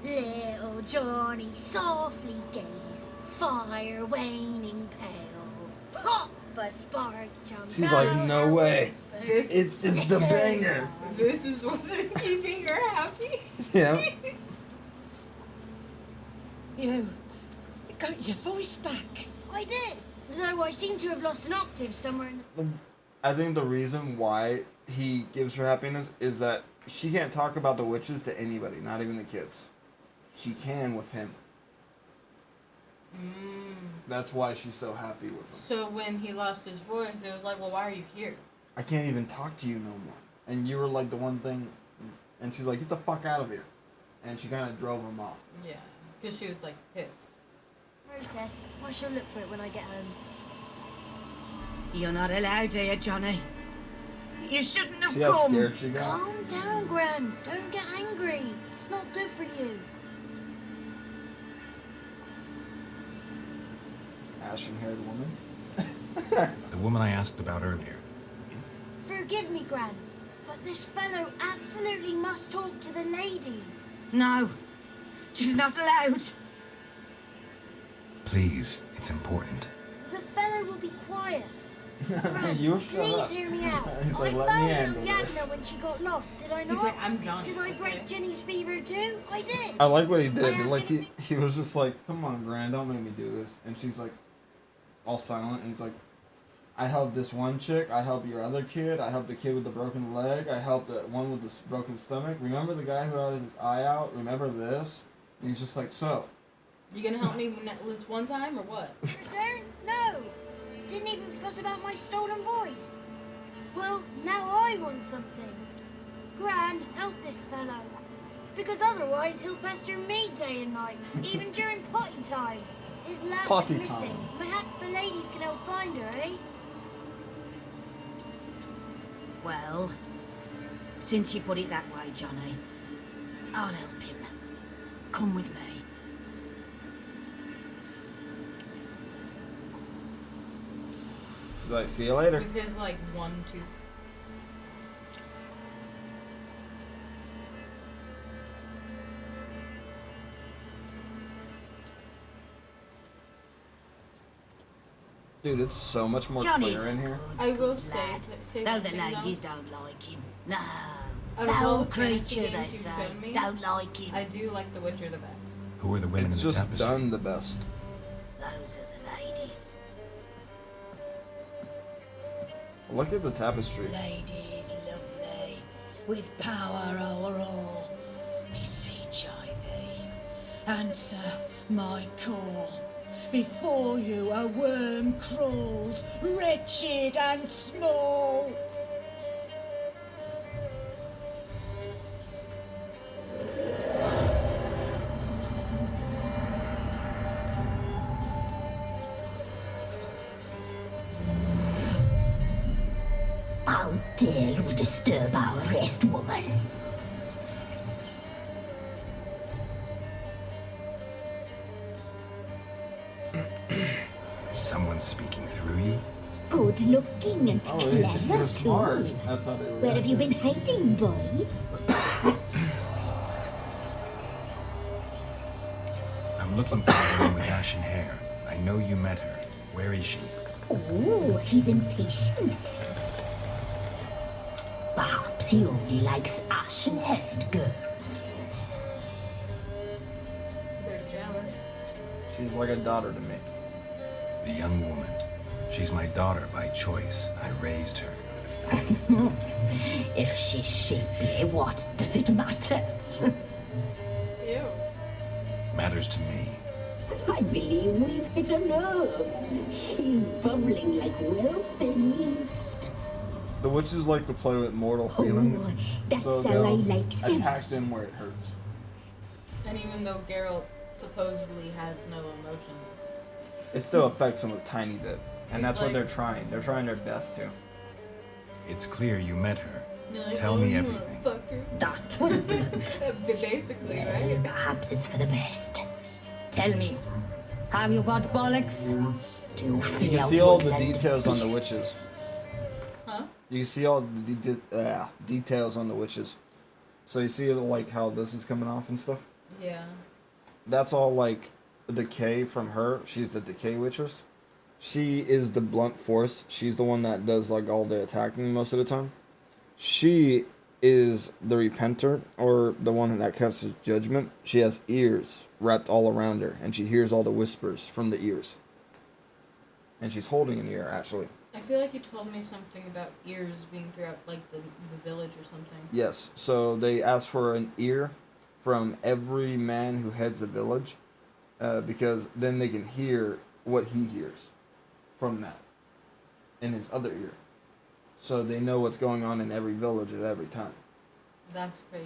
Little Johnny softly gazing, fire waning pale. Pop! A spark jumped She's out like, no her way. whispers. It's the banger. This is what's keeping her happy? Yeah. You got your voice back. I did. Though I seem to have lost an octave somewhere in the... I think the reason why he gives her happiness is that she can't talk about the witches to anybody, not even the kids. She can with him. That's why she's so happy with him. So when he lost his voice, it was like, well, why are you here? I can't even talk to you no more. And you were like the one thing, and she's like, get the fuck out of here. And she kind of drove him off. Yeah, because she was like pissed. process. I shall look for it when I get home. You're not allowed here, Johnny. You shouldn't have See how come. scared she got? Calm down, Gran. Don't get angry. It's not good for you. Ashen-haired woman. The woman I asked about earlier. Forgive me, Gran, but this fellow absolutely must talk to the ladies. No, she's not allowed. Please, it's important. The fellow will be quiet. Gran, You shut please up. hear me out. He's like, I "Let me found handle little this." Yagna when she got lost, did I not? He's like, I'm Johnny. Did I break okay? Jenny's fever too? I did. I like what he did. I asked Like him he was just like, "Come on, Gran, don't make me do this." And she's like, all silent, and he's like, "I helped this one chick. I helped your other kid. I helped the kid with the broken leg. I helped the one with the broken stomach. Remember the guy who had his eye out? Remember this?" And he's just like, "So." You gonna help me this one time or what? Return? No. Didn't even fuss about my stolen voice. Well, now I want something. Gran, help this fellow. Because otherwise he'll pester me day and night, even during potty time. His lass Potty is missing. time. Perhaps the ladies can help find her, eh? Well, since you put it that way, Johnny, I'll help him. Come with me. He's like, "See you later." With his like 1 tooth. Dude, it's so much more Johnny's clear in here. I will say, lad. say Though one the thing, though. ladies don't like him. No. Out of all Foul the fantasy creature, they games you've say. shown me, Don't like him. I do like The Witcher the best. Who are the women It's in the just tapestry? done the best. Those are the ladies. Look at the tapestry. Ladies lovely, with power o'er all. Beseech I thee, answer my call. Before you a worm crawls, wretched and small. How dare you disturb our rest, woman? Someone's speaking through you? Good looking and Oh, you're clever, smart. too. That's how they were. Where have you been hiding, boy? I'm looking for the woman with ashen hair. I know you met her. Where is she? Oh, he's impatient. Perhaps he only likes ashen-haired girls. They're jealous. She's like a daughter to me. The young woman. She's my daughter by choice. I raised her. If she's shapely, what does it matter? Ew. Matters to me. I believe we've hit a nerve. She's bubbling like well-fed yeast. The witches like to play with mortal feelings, that's so how they'll I like it. attack them where it hurts. And even though Geralt supposedly has no emotions, It still affects them a tiny bit, and It's that's what like- they're trying. They're trying their best to. It's clear you met her. like, Tell oh, me you everything. fucker. That was blunt. Basically, right? Perhaps it's for the best. Tell me, have you got bollocks? Do you You feel can see all the woodland details on the beasts? witches. Huh? You can see all the details on the witches. So you see like how this is coming off and stuff. Yeah. That's all like decay from her. She's the decay witches. She is the blunt force. She's the one that does like all the attacking most of the time. She is the repenter, or the one that casts judgment. She has ears wrapped all around her, and she hears all the whispers from the ears. And she's holding an ear, actually. I feel like you told me something about ears being throughout, like, the village or something. Yes, so they ask for an ear from every man who heads a village, because then they can hear what he hears from that in his other ear. So they know what's going on in every village at every time. That's crazy.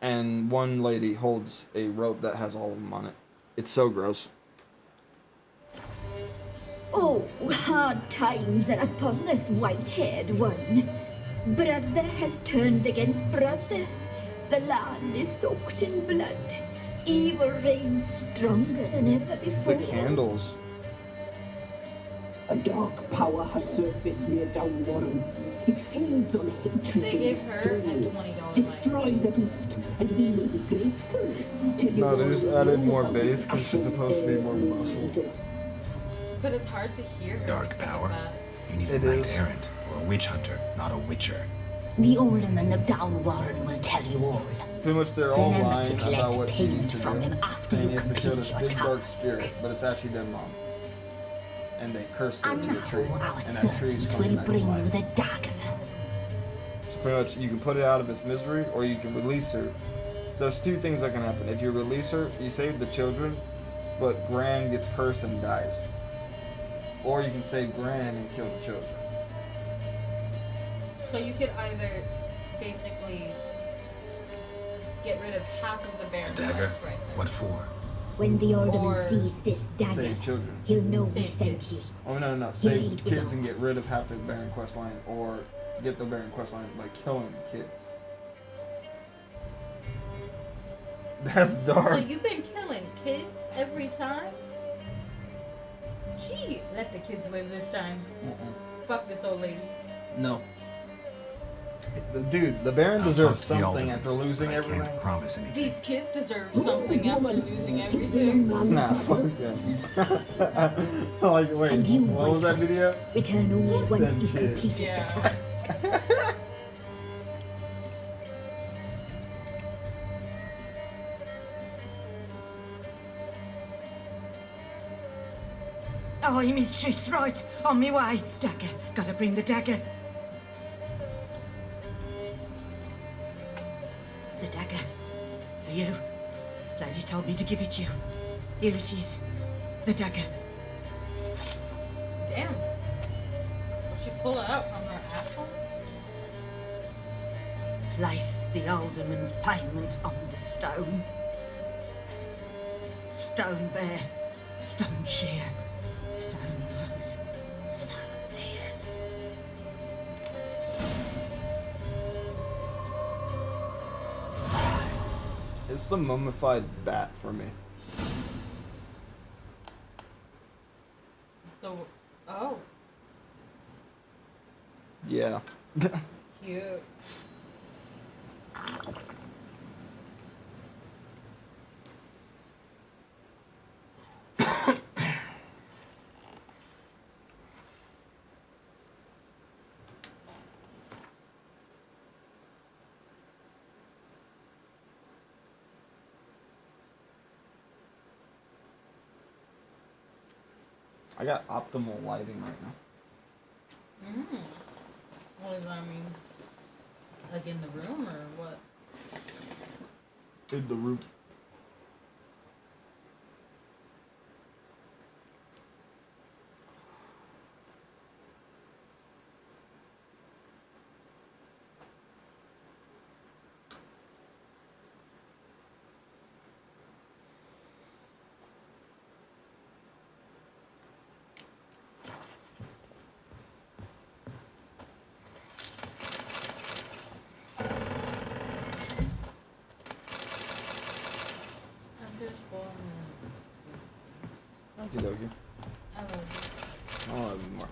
And one lady holds a rope that has all of them on it. It's so gross. Oh, hard times are upon us, white-haired one. Brother has turned against brother. The land is soaked in blood. Evil reigns stronger than ever before. The candles. A dark power has surfaced near Downwarren. It feeds on hatred They and gave her a disdain. $20 Destroy the beast, and we will be grateful till you No, they just all added know more about bass this because she's ashen supposed to be hair more and muscle. leader. But it's hard to hear her. Dark because of power? that. You need a It knight is. errant or a witch hunter, not a witcher. The alderman of Downwarren will tell you all. Pretty much they're all Remember to lying collect about what he payment needs to from do. him after Saying you he has to kill complete this your big dark task. spirit, but it's actually their mom. And they cursed her And to a tree. now our And that tree's servant coming will back to bring you life. the dagger. So pretty much you can put it out of its misery or you can release her. There's two things that can happen. If you release her, you save the children, but Gran gets cursed and dies. Or you can save Gran and kill the children. So you could either basically get rid of half of the bear A dagger? quest right there. What for? When the alderman Or sees this dagger, Save children. he'll know we Save sent kids. you. Oh no, He save made with kids all. and get rid of half the Baron quest line, or get the Baron quest line by killing the kids. That's dark. So you've been killing kids every time? Gee, let the kids live this time. Fuck this old lady. No. Dude, the Baron I'll deserves talk to the something alderman, after losing but I everything. can't promise anything. These kids deserve something after losing everything. Nah, fuck that. Like, wait, And you, what was that White video? Return only once Them you've kids. completed Yeah. the task. Oh, mistress, right. On me way. Dagger. Gotta bring the dagger. The dagger. For you. Lady told me to give it you. Here it is. The dagger. Damn. Will she pull it out from her asshole? Place the alderman's payment on the stone. Stone bear. Stone shear. Stone nose. Stone ears. It's the mummified bat for me. The oh, Yeah. cute. I got optimal lighting right now. What does that mean? Like in the room or what? In the room. I'm just born. Okie dokie. I love I'll have more.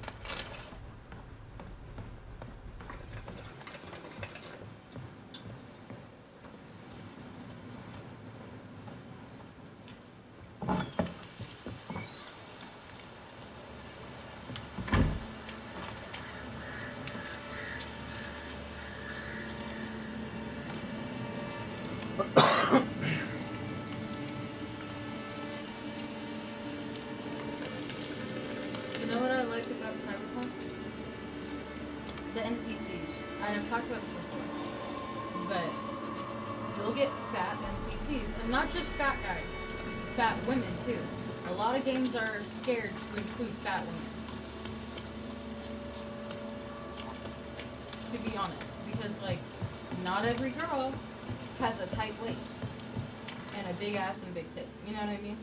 you. You know what I like about Cyberpunk? The NPCs. I've talked about this before, but you'll get fat NPCs, and not just fat guys, fat women too. A lot of games are scared to include fat women. To be honest, because like, not every girl has a tight waist and a big ass and big tits. You know what I mean?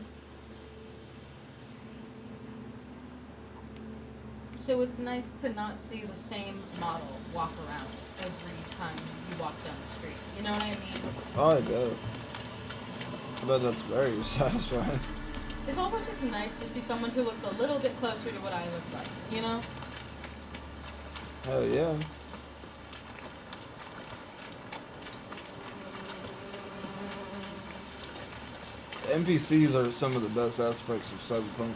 So it's nice to not see the same model walk around every time you walk down the street. You know what I mean? Oh, I do. But that's very satisfying. It's also just nice to see someone who looks a little bit closer to what I look like, you know? Hell yeah. NPCs are some of the best aspects of Cyberpunk.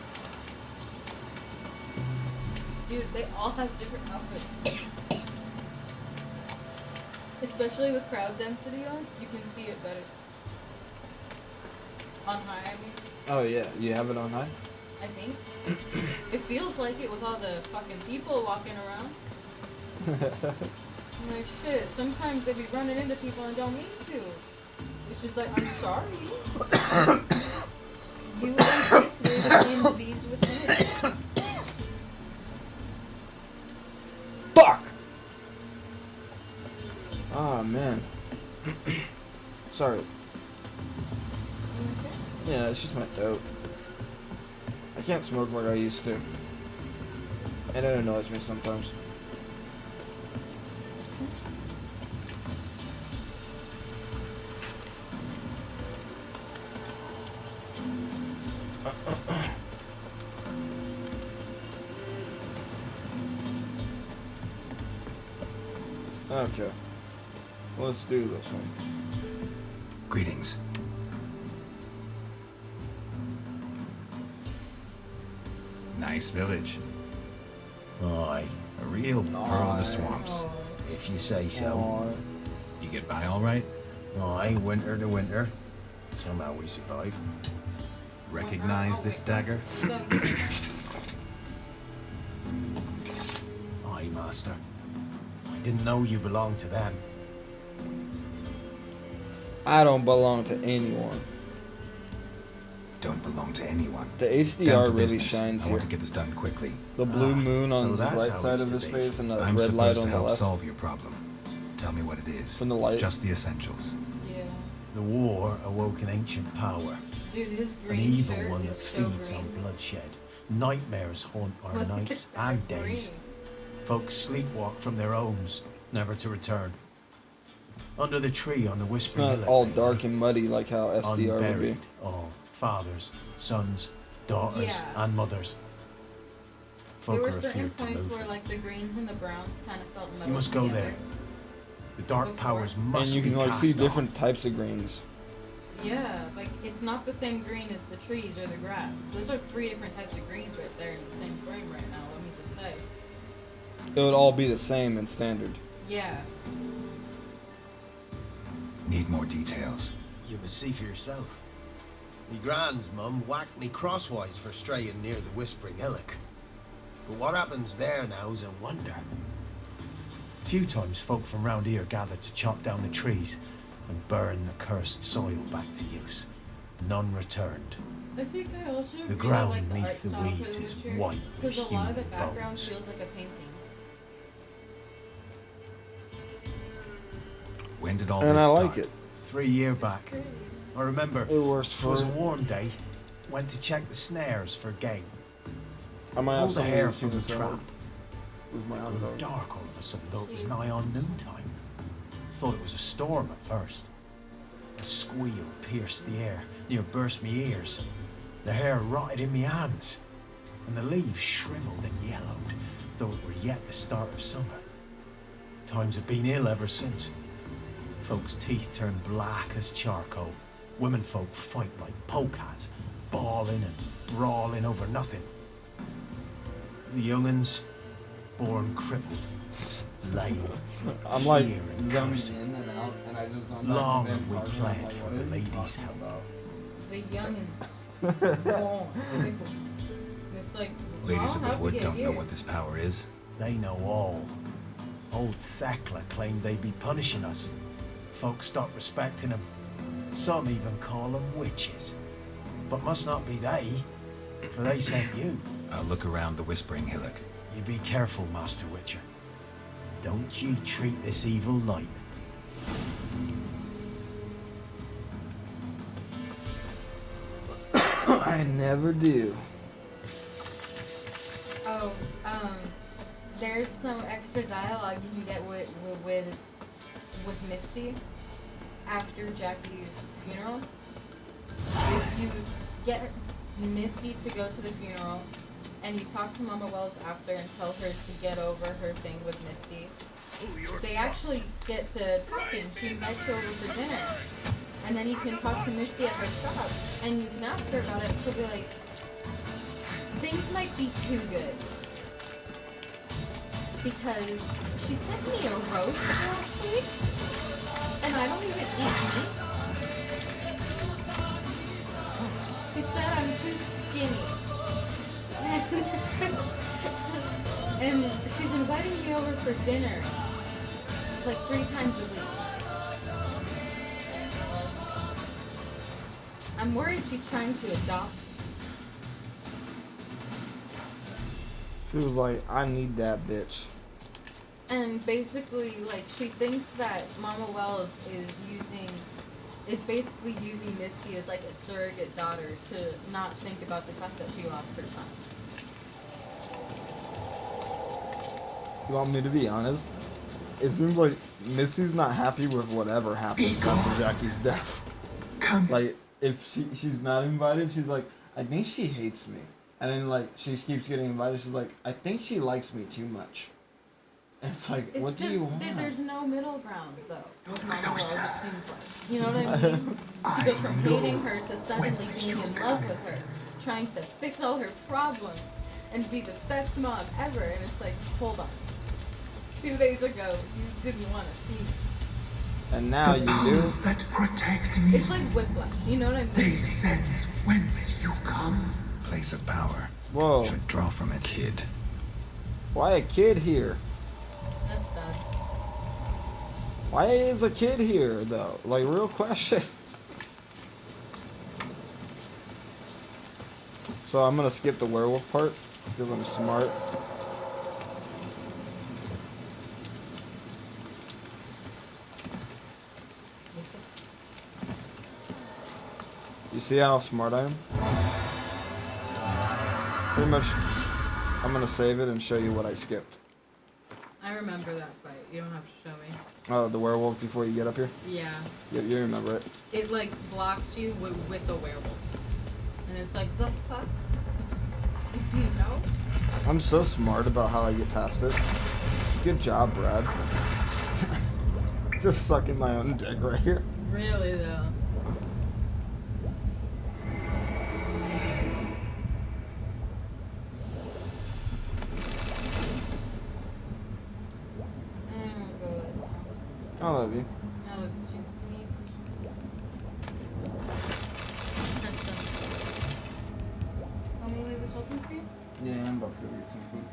Dude, they all have different outfits. Especially with crowd density on, you can see it better. On high, I mean. Oh yeah, you have it on high? I think. It feels like it with all the fucking people walking around. I'm like, shit, sometimes they be running into people and don't mean to. It's just like, I'm sorry. You anticipated in these vicinity. Fuck! Ah, man. Sorry. Yeah, it's just my throat. I can't smoke like I used to. And it annoys me sometimes. Okay. Let's do this one. Greetings. Nice village. Aye. A real pearl of the swamps. If you say so. You get by all right? Aye, winter to winter. Somehow we survive. Recognize this dagger? Aye, master. I didn't know you belonged to them. I don't belong to anyone. Don't belong to anyone. The Down to HDR really business. shines I here. want to get this done quickly. The blue moon so on the that's right how side it's of to his be. face and the I'm red light supposed on to the help left. solve your problem. Tell me what it is. From the light. Just the essentials. Yeah. The war awoke an ancient power. Dude, his An green evil shirt one is that so feeds green. on bloodshed. Nightmares haunt our Look nights at that and days. green. Folks sleepwalk from their homes, never to return. Under the tree on the It's Whispering not Hillock, all they dark lie. and muddy like how SDR would be. Unburied, all fathers, sons, daughters, Yeah. and mothers. There Folk were are certain afeared to points move. where like the greens and the browns kind of felt metal You must go together. there. The dark Before. powers And must you be can like cast see off. different types of greens. Yeah, like it's not the same green as the trees or the grass. Those are 3 different types of greens right there in the same frame right now, let me just say. It would all be the same in standard. Yeah. Need more details. You must see for yourself. Me grand's mum whacked me crosswise for straying near the Whispering Hillock. But what happens there now's a wonder. A few times folk from round here gathered to chop down the trees and burn the cursed soil back to use. None returned. I think I also The really ground like the beneath art the style for weeds is Witcher, white with because a lot of the human background bones. feels like a painting. When did all And this I start? like it. 3 years back. Pretty. I remember It works it for was a warm day. Went to check the snares for game. I might have Pulled the some hair of from the this trap. with my It eyes grew out. dark all of a sudden, though it was nigh on noontime. Thought it was a storm at first. A squeal pierced the air, near burst me ears. The hair rotted in me hands, and the leaves shriveled and yellowed, though it were yet the start of summer. Times have been ill ever since. Folks' teeth turned black as charcoal. Womenfolk fight like polecats, bawling and brawling over nothing. The young'uns, born crippled, lame, I'm like fear and zoning cursing. in and out, and I just don't Long have we planned for the ladies' help. The youngins. Born. It's like, Ladies well, of the how'd we Wood get don't know here? what this power is. They know all. Old Thekla claimed they'd be punishing us. Folks stopped respecting them. Some even call them witches. But must not be they, for they sent you. I'll look around the Whispering Hillock. You be careful, Master Witcher. Don't ye treat this evil light. I never do. Oh, there's some extra dialogue you can get with Misty after Jackie's funeral. If you get Misty to go to the funeral, and you talk to Mama Wells after and tell her to get over her thing with Misty. They actually get to talking. She invites you over for dinner. And then you can talk to Misty at her shop, and you can ask her about it. She'll be like, things might be too good. Because she sent me a roast last week, and I don't even eat meat. She said I'm too skinny. And she's inviting me over for dinner, like 3 times a week. I'm worried she's trying to adopt. She was like, I need that bitch. And basically, like, she thinks that Mama Wells is basically using Misty as like a surrogate daughter to not think about the fact that she lost her son. You want me to be honest? It seems like Misty's not happy with whatever happened after Jackie's death. Like, if she's not invited, she's like, I think she hates me. And then, like, she keeps getting invited. She's like, I think she likes me too much. And it's like, what do you want? There's no middle ground, though, with Mama Wells, it seems like. You know what I mean? To go from hating her to suddenly being in love with her, trying to fix all her problems, and be the best mom ever. And it's like, hold on. 2 days ago, you didn't want to see me. And now you do? That protect me. It's like whiplash, you know what I mean? They sense whence you come. Place of power. Whoa. Should draw from a kid. Why a kid here? That's sad. Why is a kid here, though? Like, real question. So I'm gonna skip the werewolf part, because I'm smart. You see how smart I am? Pretty much, I'm gonna save it and show you what I skipped. I remember that fight. You don't have to show me. Oh, the werewolf before you get up here? Yeah. You remember it. It, like, blocks you with a werewolf. And it's like, the fuck? You know? I'm so smart about how I get past it. Good job, Brad. Just sucking my own dick right here. Really, though. I love you. I love you. Want me to leave this open for you? Yeah, I'm about to go get some food.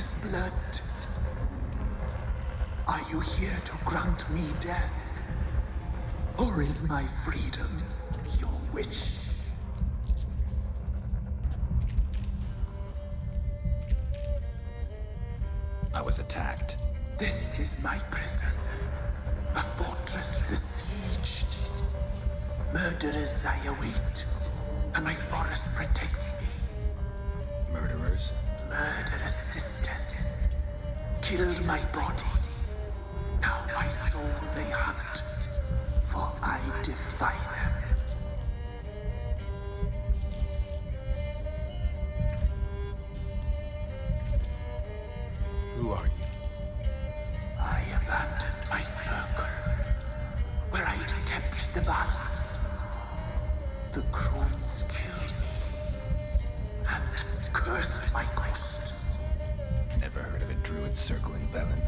this blood? Are you here to grant me death? Or is my freedom your wish? I was attacked. This is my prison. A fortress besieged. Murderers I await, and my forest protects me. Murderers? Murderous sisters killed my body. Now my soul they hunt, for I defy them. Who are you? I abandoned my circle, where I'd kept the balance. The crones killed me, and cursed my ghost. Never heard of a druid circling Velen.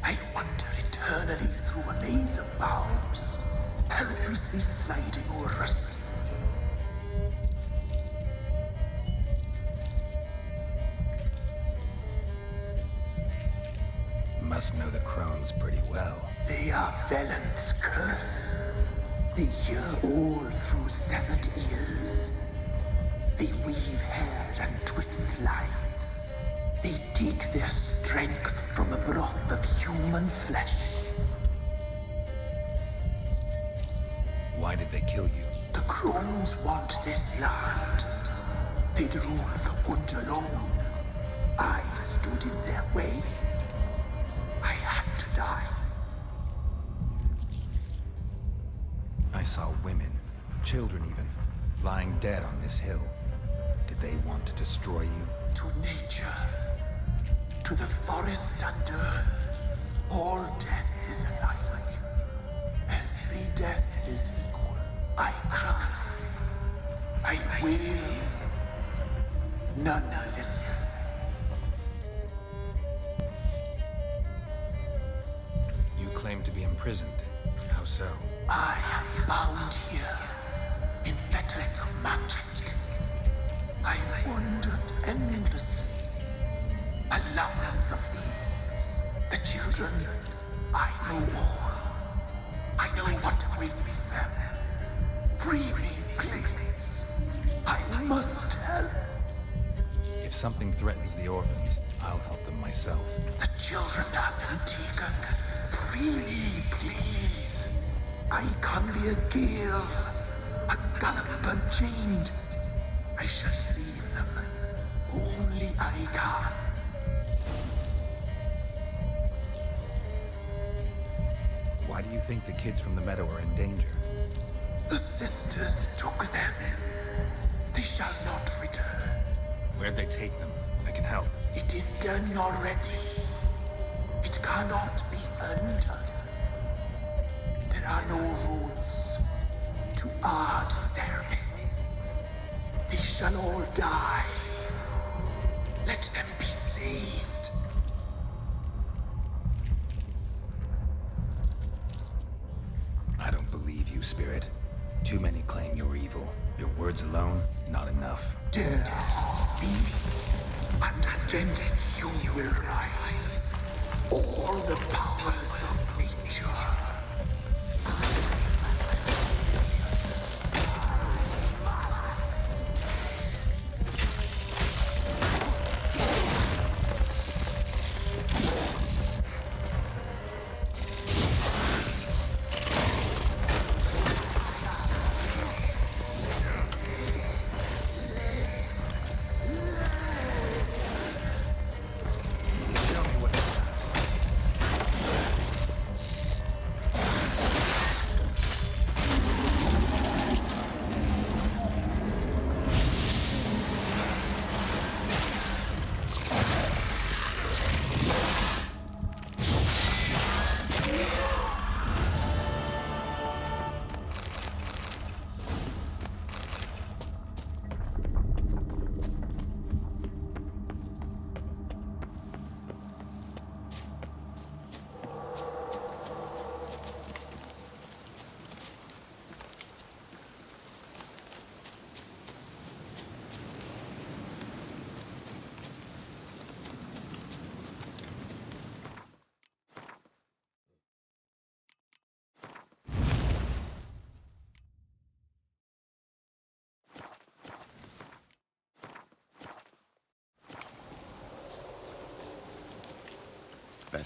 I wander eternally through a maze of vows, helplessly sliding over a sea. Must know the crones pretty well. They are Velen's curse. They hear all through severed ears. They weave hair and twist lives. They take their strength from the broth of human flesh. Why did they kill you? The crones want this land. They'd rule the wood alone. I stood in their way. I had to die. I saw women, children even, lying dead on this hill. Did they want to destroy you? To nature, to the forest and earth, all death is alike. Every death is equal. I cry. I wail. None listen. You claim to be imprisoned. How so? I am bound here in fetters of magic. I wandered endlessly, a labyrinth of leaves. The children, I know all. I know what awaits them. Free me, please. I must help. If something threatens the orphans, I'll help them myself. The children have been taken. Free me, please. I can be a gale, a gallop unchained. I shall save them. Only I can. Why do you think the kids from the meadow are in danger? The sisters took them. They shall not return. Where'd they take them? I can help. It is done already. It cannot be undone. There are no rules to our ceremony. They shall all die. Let them be saved. I don't believe you, Spirit. Too many claim you're evil. Your words alone, not enough. Dare harm me, and against you will rise all the powers of nature.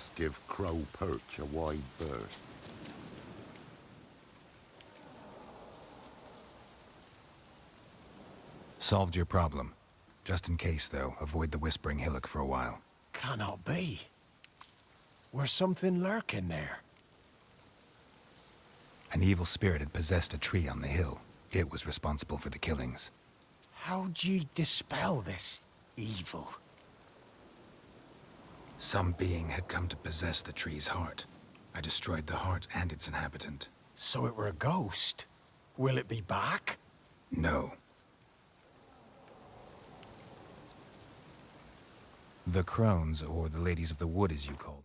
Best give Crow Perch a wide berth. Solved your problem. Just in case, though, avoid the Whispering Hillock for a while. Cannot be. Where's something lurking there? An evil spirit had possessed a tree on the hill. It was responsible for the killings. How'd ye dispel this evil? Some being had come to possess the tree's heart. I destroyed the heart and its inhabitant. So it were a ghost. Will it be back? No. The crones, or the ladies of the wood as you called